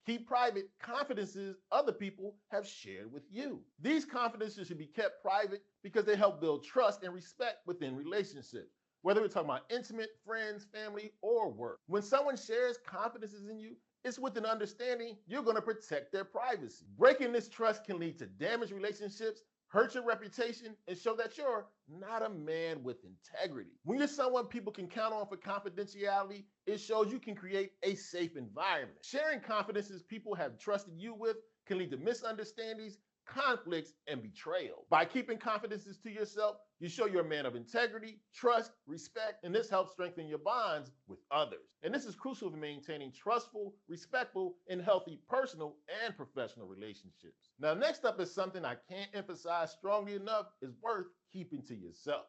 Keep private confidences other people have shared with you. These confidences should be kept private because they help build trust and respect within relationships, whether we're talking about intimate, friends, family, or work. When someone shares confidences in you, it's with an understanding you're going to protect their privacy. Breaking this trust can lead to damaged relationships, hurt your reputation, and show that you're not a man with integrity. When you're someone people can count on for confidentiality, it shows you can create a safe environment. Sharing confidences people have trusted you with can lead to misunderstandings, conflicts, and betrayal. By keeping confidences to yourself, you show you're a man of integrity, trust, respect, and this helps strengthen your bonds with others. And this is crucial for maintaining trustful, respectful, and healthy personal and professional relationships. Now, next up is something I can't emphasize strongly enough is worth keeping to yourself.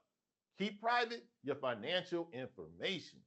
Keep private your financial information.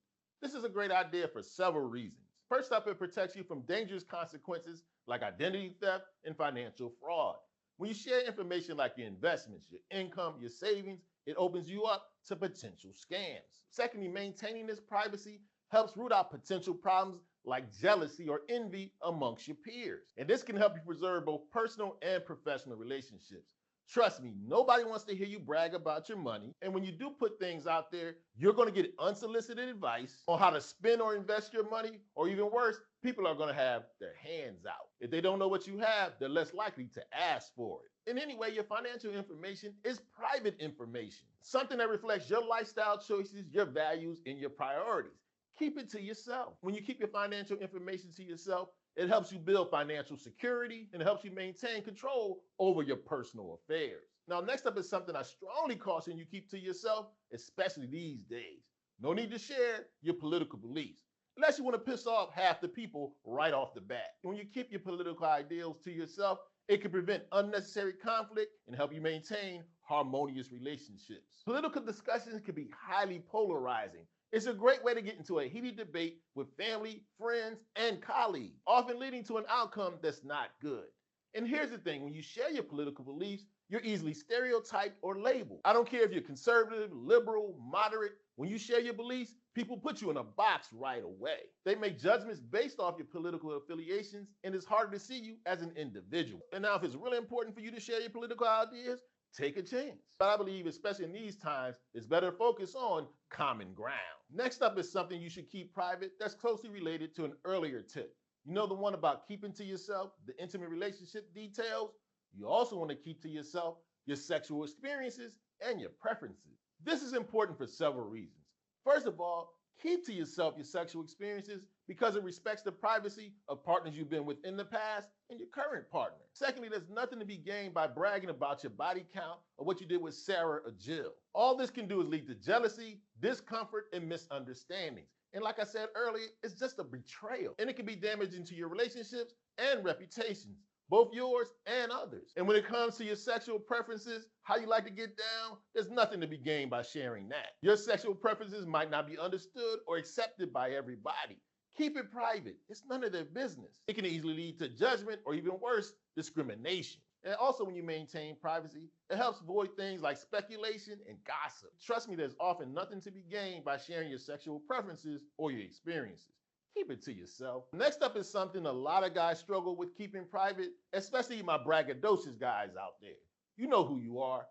This is a great idea for several reasons. First up, it protects you from dangerous consequences like identity theft and financial fraud. When you share information like your investments, your income, your savings, it opens you up to potential scams. Secondly, maintaining this privacy helps root out potential problems like jealousy or envy amongst your peers. And this can help you preserve both personal and professional relationships. Trust me, nobody wants to hear you brag about your money. And when you do put things out there, you're going to get unsolicited advice on how to spend or invest your money, or even worse, people are going to have their hands out. If they don't know what you have, they're less likely to ask for it. And anyway, your financial information is private information, something that reflects your lifestyle choices, your values, and your priorities. Keep it to yourself. When you keep your financial information to yourself, it helps you build financial security and it helps you maintain control over your personal affairs. Now, next up is something I strongly caution you keep to yourself, especially these days. No need to share your political beliefs, unless you want to piss off half the people right off the bat. When you keep your political ideals to yourself, it can prevent unnecessary conflict and help you maintain harmonious relationships. Political discussions can be highly polarizing. It's a great way to get into a heated debate with family, friends, and colleagues, often leading to an outcome that's not good. And here's the thing, when you share your political beliefs, you're easily stereotyped or labeled. I don't care if you're conservative, liberal, moderate. When you share your beliefs, people put you in a box right away. They make judgments based off your political affiliations, and it's harder to see you as an individual. And now, if it's really important for you to share your political ideas, take a chance. But I believe, especially in these times, it's better to focus on common ground. Next up is something you should keep private that's closely related to an earlier tip. You know, the one about keeping to yourself the intimate relationship details? You also want to keep to yourself your sexual experiences and your preferences. This is important for several reasons. First of all, keep to yourself your sexual experiences because it respects the privacy of partners you've been with in the past and your current partner. Secondly, there's nothing to be gained by bragging about your body count or what you did with Sarah or Jill. All this can do is lead to jealousy, discomfort, and misunderstandings. And like I said earlier, it's just a betrayal. And it can be damaging to your relationships and reputations, both yours and others. And when it comes to your sexual preferences, how you like to get down, there's nothing to be gained by sharing that. Your sexual preferences might not be understood or accepted by everybody. Keep it private. It's none of their business. It can easily lead to judgment or even worse, discrimination. And also when you maintain privacy, it helps avoid things like speculation and gossip. Trust me, there's often nothing to be gained by sharing your sexual preferences or your experiences. Keep it to yourself. Next up is something a lot of guys struggle with keeping private, especially my braggadocious guys out there. You know who you are.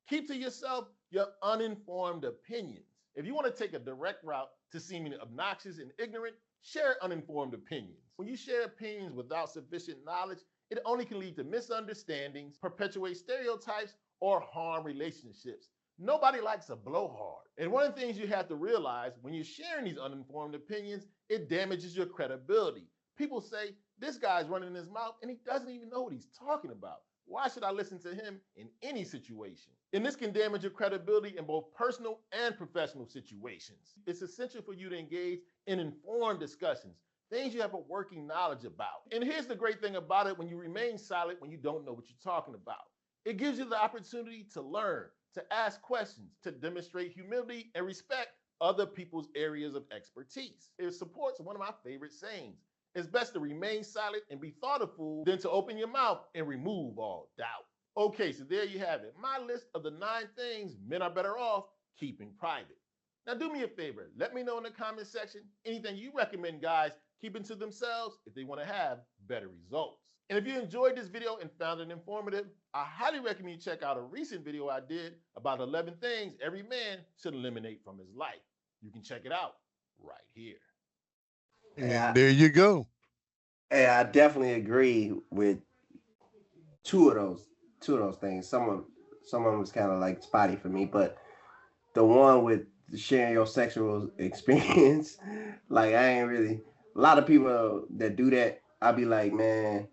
Keep to yourself your uninformed opinions. If you want to take a direct route to seeming obnoxious and ignorant, share uninformed opinions. When you share opinions without sufficient knowledge, it only can lead to misunderstandings, perpetuate stereotypes, or harm relationships. Nobody likes a blowhard. And one of the things you have to realize when you're sharing these uninformed opinions, it damages your credibility. People say, this guy's running his mouth and he doesn't even know what he's talking about. Why should I listen to him in any situation? And this can damage your credibility in both personal and professional situations. It's essential for you to engage in informed discussions, things you have a working knowledge about. And here's the great thing about it: when you remain silent when you don't know what you're talking about, it gives you the opportunity to learn, to ask questions, to demonstrate humility and respect other people's areas of expertise. It supports one of my favorite sayings: it's best to remain silent and be thought a fool than to open your mouth and remove all doubt. Okay, so there you have it. My list of the 9 things men are better off keeping private. Now do me a favor. Let me know in the comment section anything you recommend guys keeping to themselves if they want to have better results. And if you enjoyed this video and found it informative, I highly recommend you check out a recent video I did about 11 things every man should eliminate from his life. You can check it out right here. And there you go. Hey, I definitely agree with two of those things. Some of them was kind of like spotty for me, but the one with sharing your sexual experience, like I ain't really. A lot of people that do that, I'll be like, man,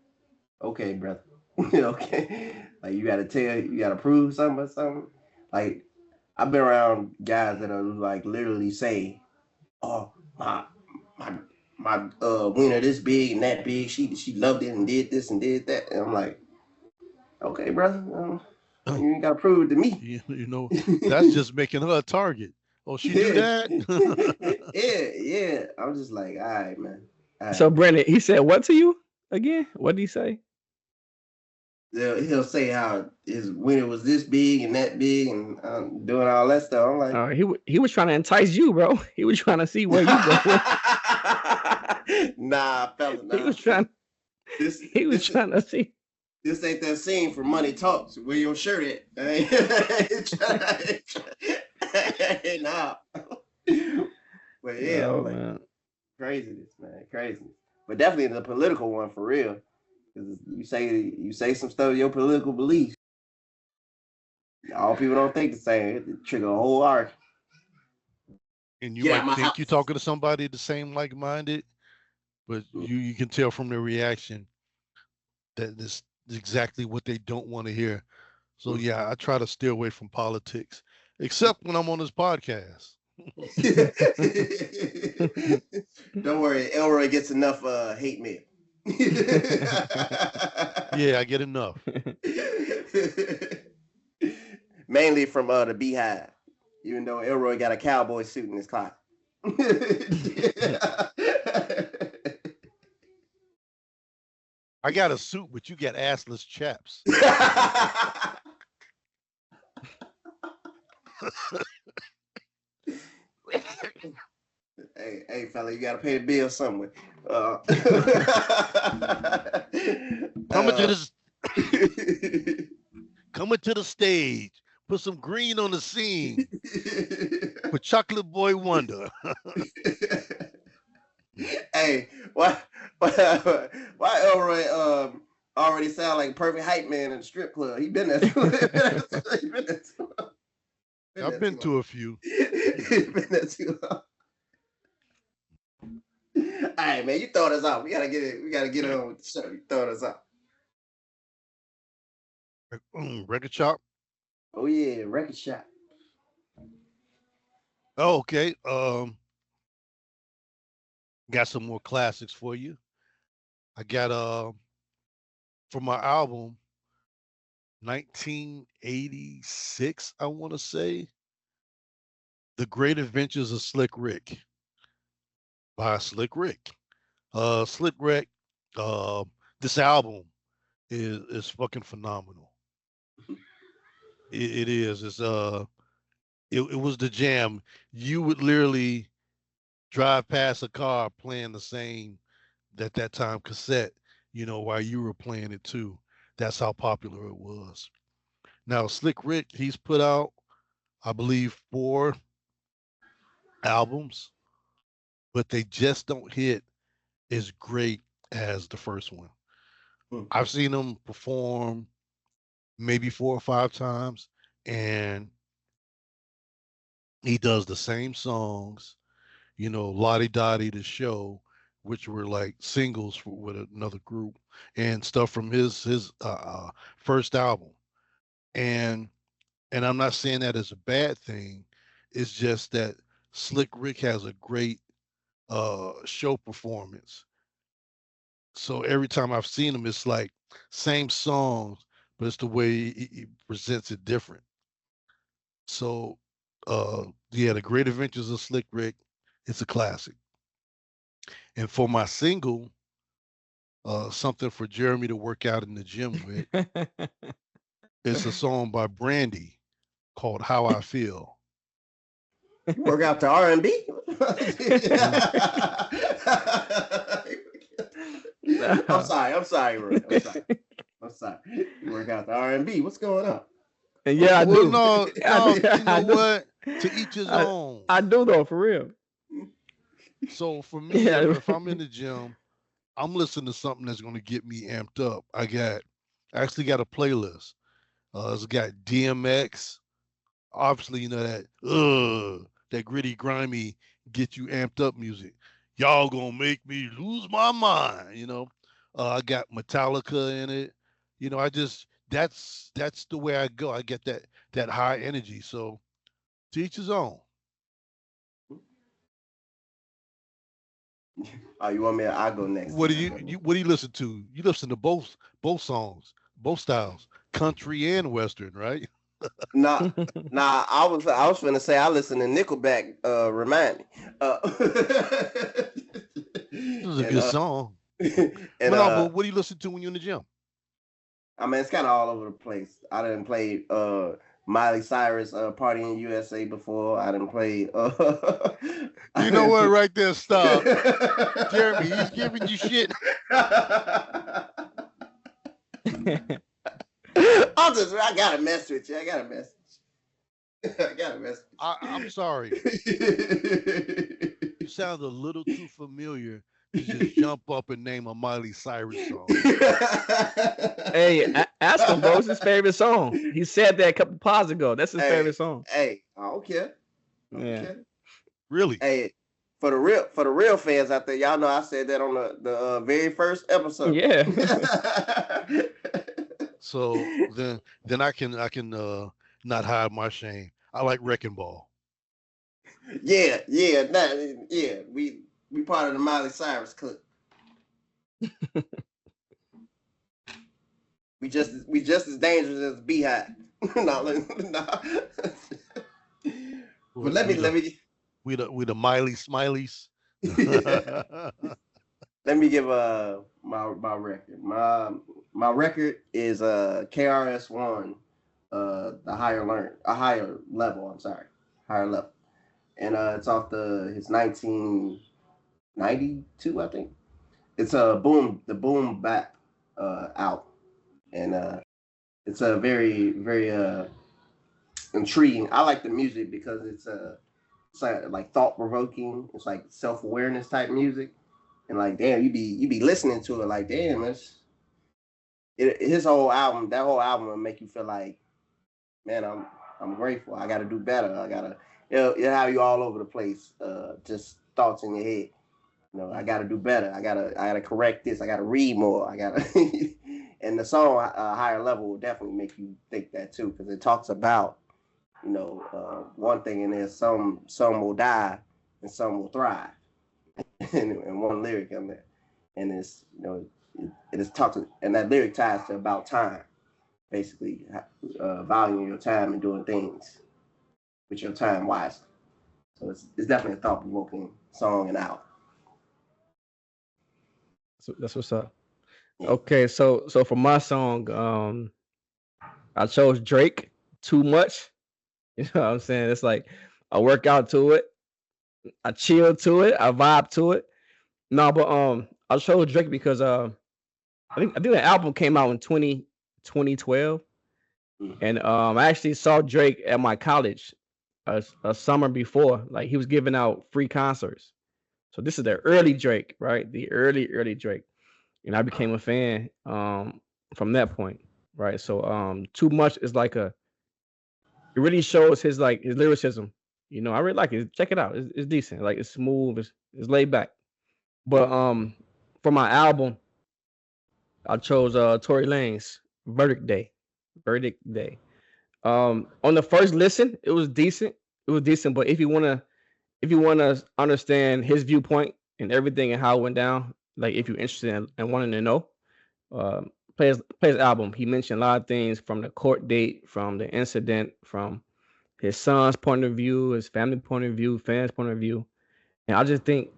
okay, brother, okay, like you gotta prove something or something. Like I've been around guys that are like literally say, oh my wiener this big and that big. She loved it and did this and did that. And I'm like, okay, brother, you ain't gotta prove it to me. You know, that's just making her a target. Oh, she do that? yeah. I'm just like, all right, man. All right. So Brandon, he said what to you again? What did he say? He'll say how his wiener was this big and that big and doing all that stuff. I'm like, he was trying to entice you, bro. He was trying to see where you go. Nah, fella, nah. He was trying to see. This ain't that scene for Money Talks. Where your shirt at? Nah. But yeah, Oh, like, man. craziness. But definitely the political one for real. Because you say some stuff, your political beliefs. All people don't think the same. It trigger a whole arc. And you might think you're talking to somebody the same like-minded, but you can tell from their reaction that this is exactly what they don't want to hear. So yeah, I try to stay away from politics, except when I'm on this podcast. Don't worry, Elroy gets enough hate mail. Yeah, I get enough. Mainly from the Beehive, even though Elroy got a cowboy suit in his closet. I got a suit, but you got assless chaps. Hey, fella, you gotta pay the bill somewhere. Coming to the stage, put some green on the scene with Chocolate Boy Wonder. Hey, why Elroy already sound like a perfect hype man in the strip club? He been there too. I've been to a few. Been there too long. All right, man, you throw us out. We gotta get it. We gotta get on with the show. You throw us out. Record shop. Oh yeah, record shop. Oh, okay. Got some more classics for you. I got from my album 1986, I want to say, The Great Adventures of Slick Rick by Slick Rick. Slick Rick, this album is fucking phenomenal. It is. It was the jam. You would literally drive past a car playing the same at that time cassette, while you were playing it too. That's how popular it was. Now, Slick Rick, he's put out, I believe, 4 albums, but they just don't hit as great as the first one. I've seen him perform maybe 4 or 5 times, and he does the same songs, Lottie Dottie the show, which were like singles with another group and stuff from his first album. And I'm not saying that as a bad thing. It's just that Slick Rick has a great show performance. So every time I've seen him, it's like same songs, but it's the way he presents it different. So yeah, The Great Adventures of Slick Rick, it's a classic. And for my single, something for Jeremy to work out in the gym with, it's a song by Brandy called How I Feel. You work out to R&B? I'm sorry, Roy. I'm sorry. You work out to R&B. What's going on? And yeah, I do. No, you know what? To each his own. I do though, for real. So for me, if I'm in the gym, I'm listening to something that's going to get me amped up. I actually got a playlist. It's got DMX. Obviously, you know that gritty, grimy, get you amped up music. Y'all gonna make me lose my mind. You know, I got Metallica in it. You know, that's the way I go. I get that high energy. So to each his own. Oh, you want me? I'll go next. What do you listen to? You listen to both songs, both styles, country and western, right? Nah. I was finna say I listen to Nickelback. Remind me. This is a good song. And but what do you listen to when you're in the gym? I mean, it's kind of all over the place. I didn't play Miley Cyrus Party in USA before. I didn't play. You know what? Right there, stop. Jeremy, he's giving you shit. I got a mess with you. I got a message. I'm sorry. You sound a little too familiar to just jump up and name a Miley Cyrus song. Hey, ask him, bro. It's his favorite song. He said that a couple pods ago. That's his favorite song. Hey, I don't care. Yeah. Really? Hey, for the real fans out there, y'all know I said that on the very first episode. Yeah. So then I can not hide my shame. I like Wrecking Ball. Yeah. We part of the Miley Cyrus clique. we just as dangerous as Beehive. No. But let me. We the Miley Smileys. Let me give my record. My record is KRS-One, the higher level. I'm sorry, higher level, and it's off his 1992, I think. It's the Boom Bap album, and it's a very very intriguing. I like the music because it's like thought provoking. It's like self-awareness type music. And like, damn, you be listening to it like, damn, his whole album. That whole album will make you feel like, man, I'm grateful. I got to do better. I gotta, it'll have you all over the place. Just thoughts in your head. You know, I got to do better. I gotta correct this. I gotta read more. I gotta. And the song Higher Level will definitely make you think that too, because it talks about, you know, one thing in there. Some will die and some will thrive. And one lyric in there, and it's, you know, it is talks, and that lyric ties to about time, basically valuing your time and doing things with your time wisely. So it's definitely a thought-provoking song and album. So that's what's up. Okay, so for my song, I chose Drake, Too Much. You know what I'm saying? It's like I work out to it, I chill to it, I vibe to it. No, but I chose Drake because I think the album came out in 2012, and I actually saw Drake at my college a summer before. Like, he was giving out free concerts. So this is the early Drake, right? The early Drake, and I became a fan from that point, right? So Too Much is like it really shows his lyricism. You know, I really like it. Check it out. It's decent. Like, it's smooth. It's laid back. But for my album, I chose Tory Lanez Verdict Day. Verdict Day. On the first listen, it was decent. It was decent, but if you wanna understand his viewpoint and everything and how it went down, like if you're interested in wanting to know, play his album. He mentioned a lot of things from the court date, from the incident, from his son's point of view, his family point of view, fans' point of view. And I just think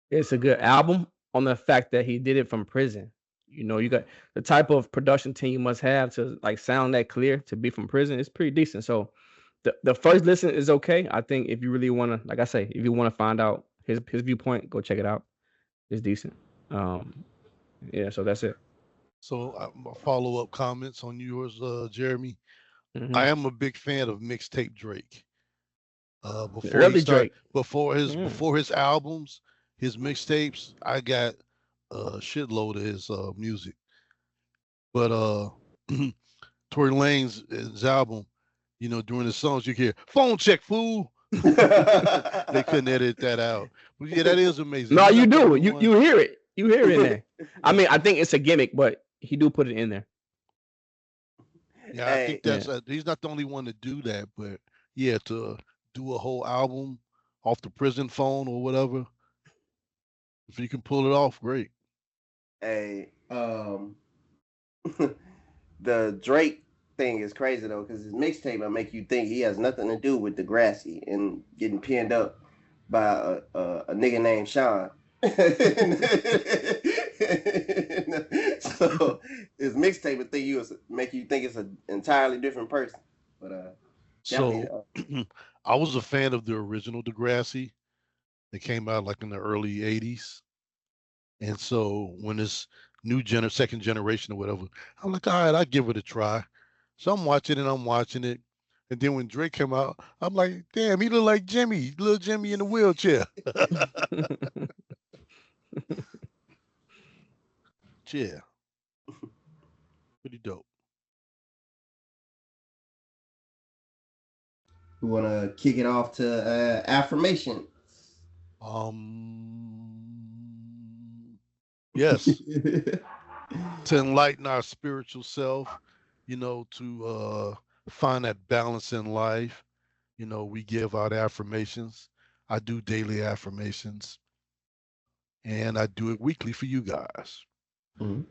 it's a good album on the fact that he did it from prison. You know, you got the type of production team you must have to like sound that clear to be from prison. It's pretty decent. So the first listen is okay. I think if you really want to, like I say, if you want to find out his viewpoint, go check it out. It's decent. Yeah. So that's it. So follow up comments on yours, Jeremy. Mm-hmm. I am a big fan of mixtape Drake. Early Drake. Before his albums, his mixtapes, I got a shitload of his music. But Tory Lanez his album, you know, during the songs you hear phone check fool. They couldn't edit that out. But yeah, that is amazing. No, you do. You hear it. You hear it in there. I mean, I think it's a gimmick, but he do put it in there. Yeah, I think that's he's not the only one to do that, but yeah, to do a whole album off the prison phone or whatever, if you can pull it off, great. Hey, the Drake thing is crazy though, because his mixtape will make you think he has nothing to do with Degrassi and getting pinned up by a nigga named Sean. So his mixtape will make you think it's an entirely different person. But so I was a fan of the original Degrassi. It came out like in the early '80s, and so when this second generation or whatever, I'm like, all right, I'll give it a try. So I'm watching it, and then when Drake came out, I'm like, damn, he look like Jimmy, little Jimmy in the wheelchair. Yeah, pretty dope. we want to kick it off to affirmation. Yes. To enlighten our spiritual self, you know, to find that balance in life. You know, we give out affirmations. I do daily affirmations, and I do it weekly for you guys. Mm-hmm.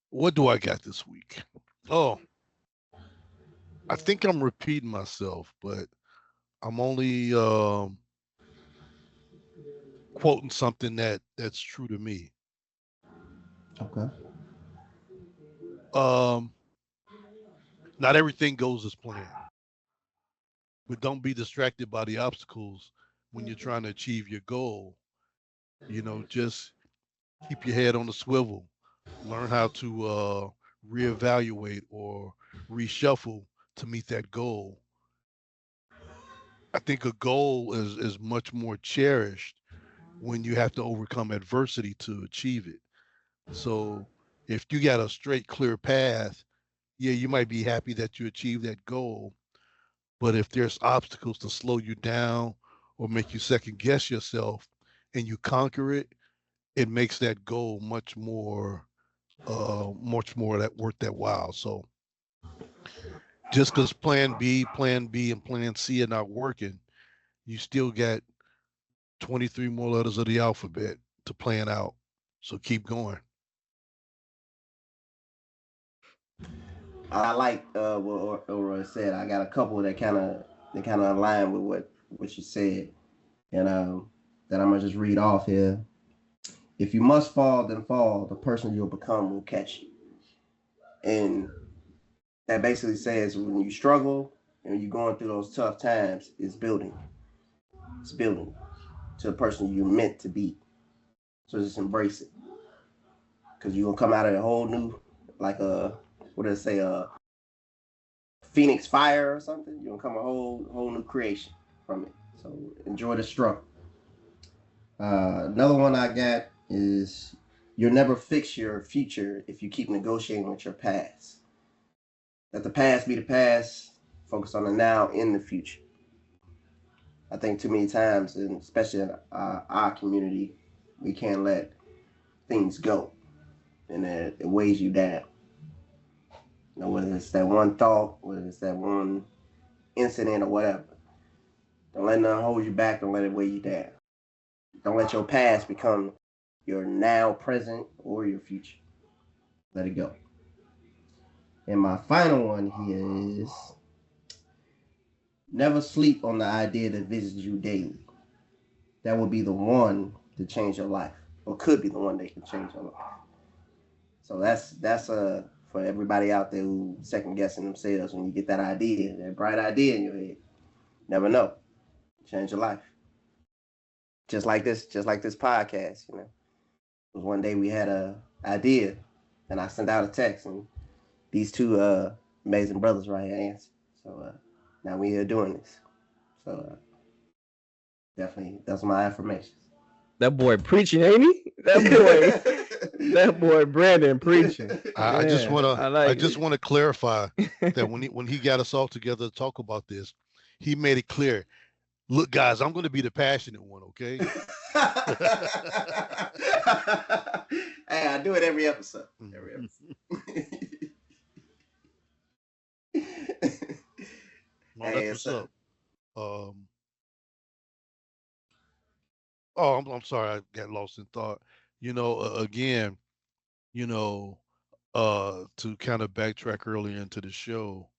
What do I got this week? Oh, I think I'm repeating myself, but I'm only quoting something that's true to me. Okay. Not everything goes as planned, but don't be distracted by the obstacles when you're trying to achieve your goal. You know, just keep your head on the swivel. Learn how to reevaluate or reshuffle to meet that goal. I think a goal is much more cherished when you have to overcome adversity to achieve it. So if you got a straight, clear path, yeah, you might be happy that you achieved that goal. But if there's obstacles to slow you down or make you second guess yourself and you conquer it, it makes that goal much more that worth that while. So just because plan B, and plan C are not working, you still got 23 more letters of the alphabet to plan out. So keep going. I like what Roy said. I got a couple that kind of align with what you said, and that I'm gonna just read off here. If you must fall, then fall. The person you'll become will catch you. And that basically says when you struggle and you're going through those tough times, it's building. It's building to the person you're meant to be. So just embrace it, because you're gonna come out of a whole new, like what do they say, Phoenix fire or something. You're gonna come a whole new creation from it. So enjoy the struggle. Another one I got is you'll never fix your future if you keep negotiating with your past. Let the past be the past. Focus on the now in the future. I think too many times, and especially in our community, we can't let things go, and it weighs you down. You know, whether it's that one thought, whether it's that one incident or whatever. Don't let nothing hold you back. Don't let it weigh you down. Don't let your past become your now, present, or your future. Let it go. And my final one here is never sleep on the idea that visits you daily. That will be the one to change your life, or could be the one that can change your life. So that's for everybody out there who second guessing themselves when you get that idea, that bright idea in your head. Never know. Change your life. Just like this podcast, you know. It was one day we had a idea and I sent out a text and these two amazing brothers right here answered. So now we here doing this. So definitely that's my affirmations. That boy preaching, ain't he? That boy Brandon preaching. I just want to clarify that when he got us all together to talk about this, he made it clear. Look, guys, I'm going to be the passionate one, okay? Hey, I do it every episode. No, that's what's up. I'm sorry, I got lost in thought. You know, again, you know, to kind of backtrack earlier into the show,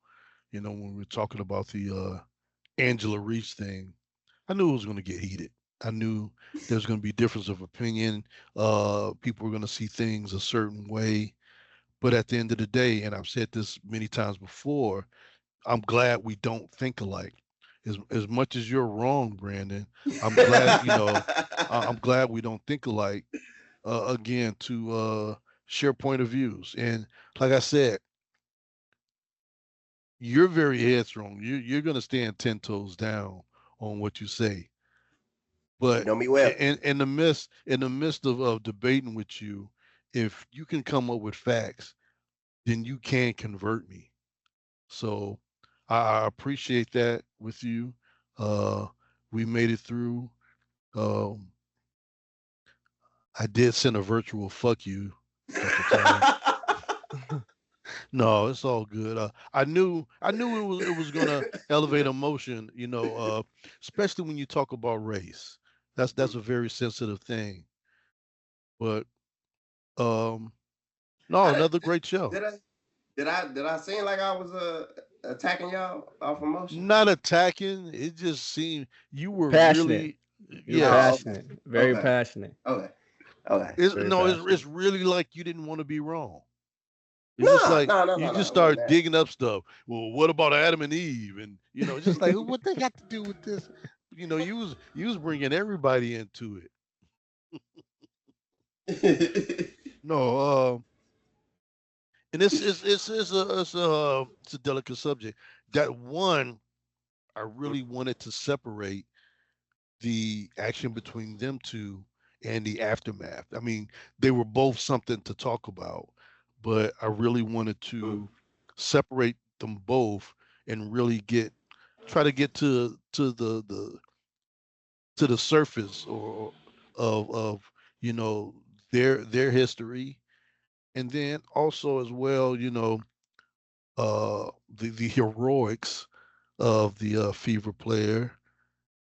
you know, when we were talking about the Angela Reese thing, I knew it was going to get heated. I knew there's going to be difference of opinion. People were going to see things a certain way. But at the end of the day, and I've said this many times before, I'm glad we don't think alike. As much as you're wrong, Brandon, I'm glad, you know, I'm glad we don't think alike, again, to share point of views. And like I said, you're very headstrong. You're going to stand 10 toes down on what you say. But you know me well. In the midst of debating with you, if you can come up with facts, then you can convert me. So I appreciate that with you. We made it through. Um, I did send a virtual fuck you a couple times. No, it's all good. I knew it was gonna elevate emotion, you know, especially when you talk about race. That's a very sensitive thing. But no, another great show. Did I seem like I was attacking y'all off emotion? Not attacking. It just seemed you were passionate. Really, passionate, very passionate. Okay. It's really like you didn't want to be wrong. It's just like you just start digging up stuff. Well, what about Adam and Eve? And you know, just like what they got to do with this? You know, you was bringing everybody into it. No, and it's a delicate subject. That one, I really wanted to separate the action between them two and the aftermath. I mean, they were both something to talk about, but I really wanted to separate them both and really try to get to the surface or of you know their history, and then also as well, you know, the heroics of the Fever player,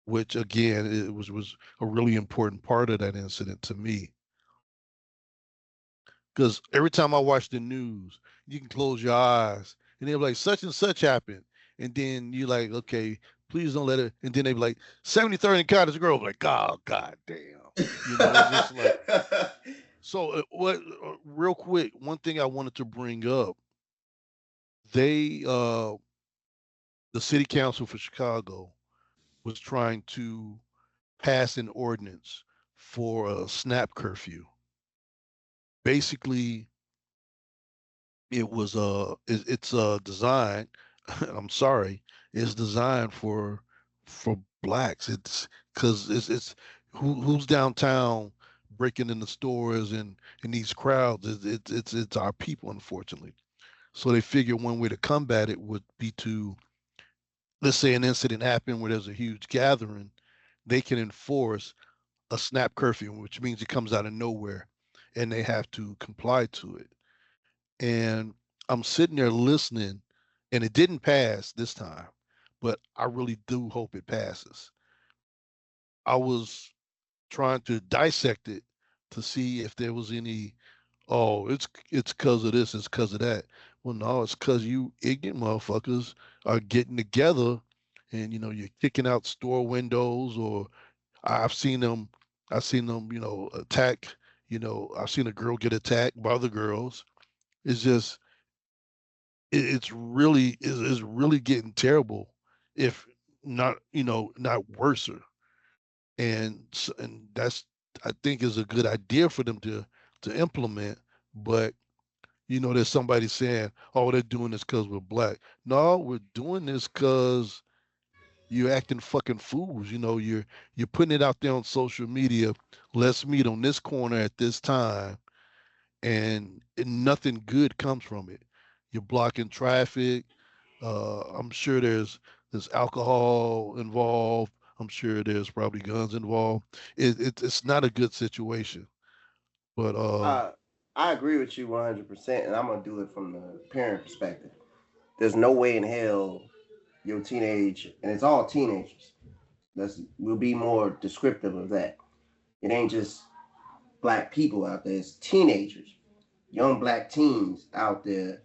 which again it was a really important part of that incident to me. Because every time I watch the news, you can close your eyes and they're like, such and such happened. And then you're like, okay, please don't let it. And then they be like, 73rd and Cottage Grove. I'm like, oh, God damn. You know, it's just like. So, real quick, one thing I wanted to bring up, the city council for Chicago was trying to pass an ordinance for a snap curfew. Basically, it's designed. I'm sorry, it's designed for blacks. It's because it's who's downtown breaking in the stores and in these crowds. It's our people, unfortunately. So they figure one way to combat it would be to let's say an incident happened where there's a huge gathering, they can enforce a snap curfew, which means it comes out of nowhere and they have to comply to it. And I'm sitting there listening, and it didn't pass this time, but I really do hope it passes. I was trying to dissect it to see if there was any, oh, it's because of this, it's because of that. Well, no, it's because you ignorant motherfuckers are getting together, and you're kicking out store windows, or I've seen them, attack. I've seen a girl get attacked by other girls. It's just, it's really getting terrible, if not, not worser. And that's, I think, is a good idea for them to implement. But there's somebody saying, oh, they're doing this because we're black. No, we're doing this because you're acting fucking fools. You're putting it out there on social media. Let's meet on this corner at this time, and nothing good comes from it. You're blocking traffic. I'm sure there's alcohol involved. I'm sure there's probably guns involved. It's not a good situation. But I agree with you 100%, and I'm gonna do it from the parent perspective. There's no way in hell your teenage, and it's all teenagers. We'll be more descriptive of that. It ain't just black people out there; it's teenagers, young black teens out there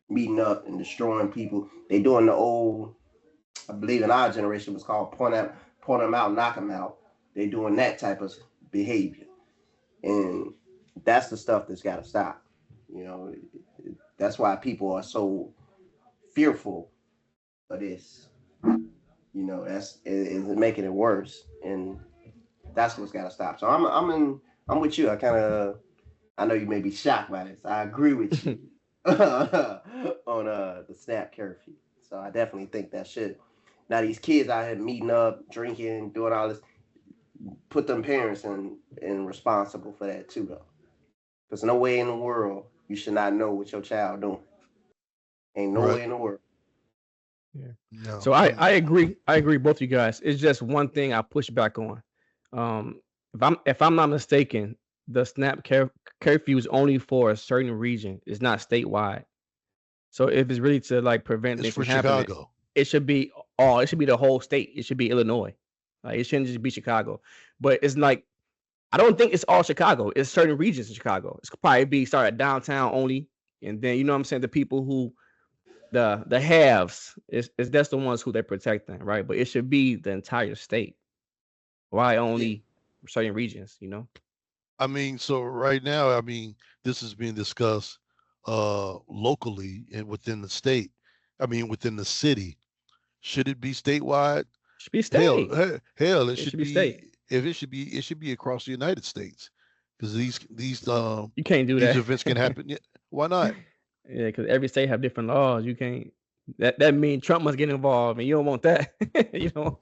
meeting up and destroying people. They doing the old, I believe in our generation was called point them out, knock them out. They doing that type of behavior, and that's the stuff that's got to stop. You know, that's why people are so fearful of this. That's is making it worse, and that's what's got to stop. So I'm with you. I know you may be shocked by this. I agree with you on the snap curfew. So I definitely think that should. Now these kids out here meeting up, drinking, doing all this, put them parents in responsible for that too, though. There's no way in the world you should not know what your child doing. Ain't no way in the world. Yeah. no, So I agree. I agree, both of you guys. It's just one thing I push back on. If I'm not mistaken, the curfew is only for a certain region. It's not statewide. So if it's really to like prevent it's things for from happening, Chicago. it should be all. It should be the whole state. It should be Illinois. Like it shouldn't just be Chicago. But it's like I don't think it's all Chicago. It's certain regions in Chicago. It's probably be started downtown only, and then you know what I'm saying, the people who the haves is that's the ones who they're protecting, right? But it should be the entire state. Why only certain regions? I mean, so right now, I mean, this is being discussed locally and within the state. I mean, within the city. Should it be statewide? Should be Hell, state. hell, it It should should be be. state. If it should be, it should be across the United States, because You can't do these that. events can happen. Yeah, why not? Yeah, because every state have different laws. You can't. That means Trump must get involved, and you don't want that. you don't.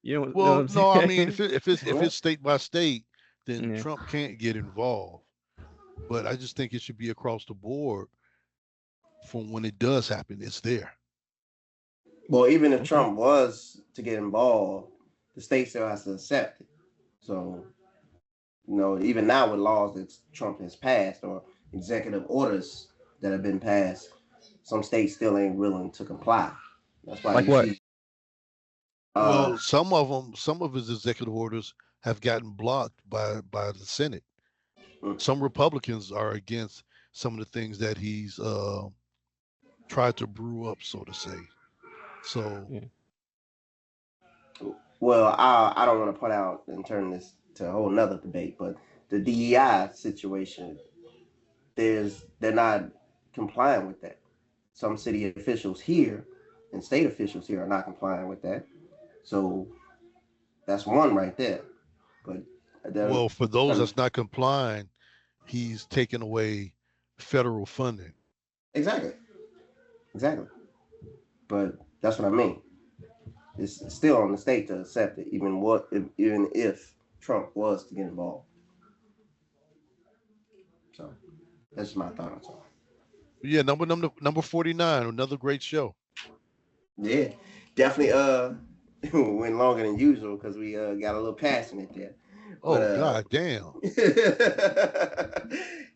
You don't know what Well, I'm no, I mean, saying? if it's state by state, then Yeah. Trump can't get involved. But I just think it should be across the board. From when it does happen, it's there. Well, even if Okay. Trump was to get involved, the state still has to accept it. So, even now with laws that Trump has passed or executive orders that have been passed, some states still ain't willing to comply. That's why Like you what? see. Well, some of them, some of his executive orders have gotten blocked by the Senate. Mm. Some Republicans are against some of the things that he's tried to brew up, so to say. So, Yeah. Well, I don't want to point out and turn this to a whole nother debate, but the DEI situation, they're not complying with that. Some city officials here and state officials here are not complying with that. So that's one right there. But well, for those um, that's not complying, he's taken away federal funding. exactly, exactly. But that's what I mean. It's still on the state to accept it, even if Trump was to get involved. So that's my thoughts on it. Yeah, number 49, another great show. Yeah, definitely went longer than usual because we got a little passionate there. Oh God damn.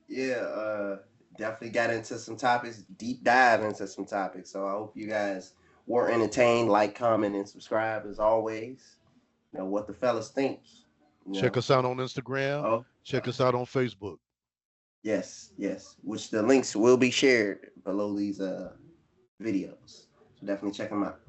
Yeah, definitely got into some topics, deep dive into some topics. So I hope you guys were entertained. Like, comment, and subscribe as always. You know what the fellas think. Check us out on Instagram. Oh, check us out on Facebook. yes, which the links will be shared below these videos. So definitely check them out.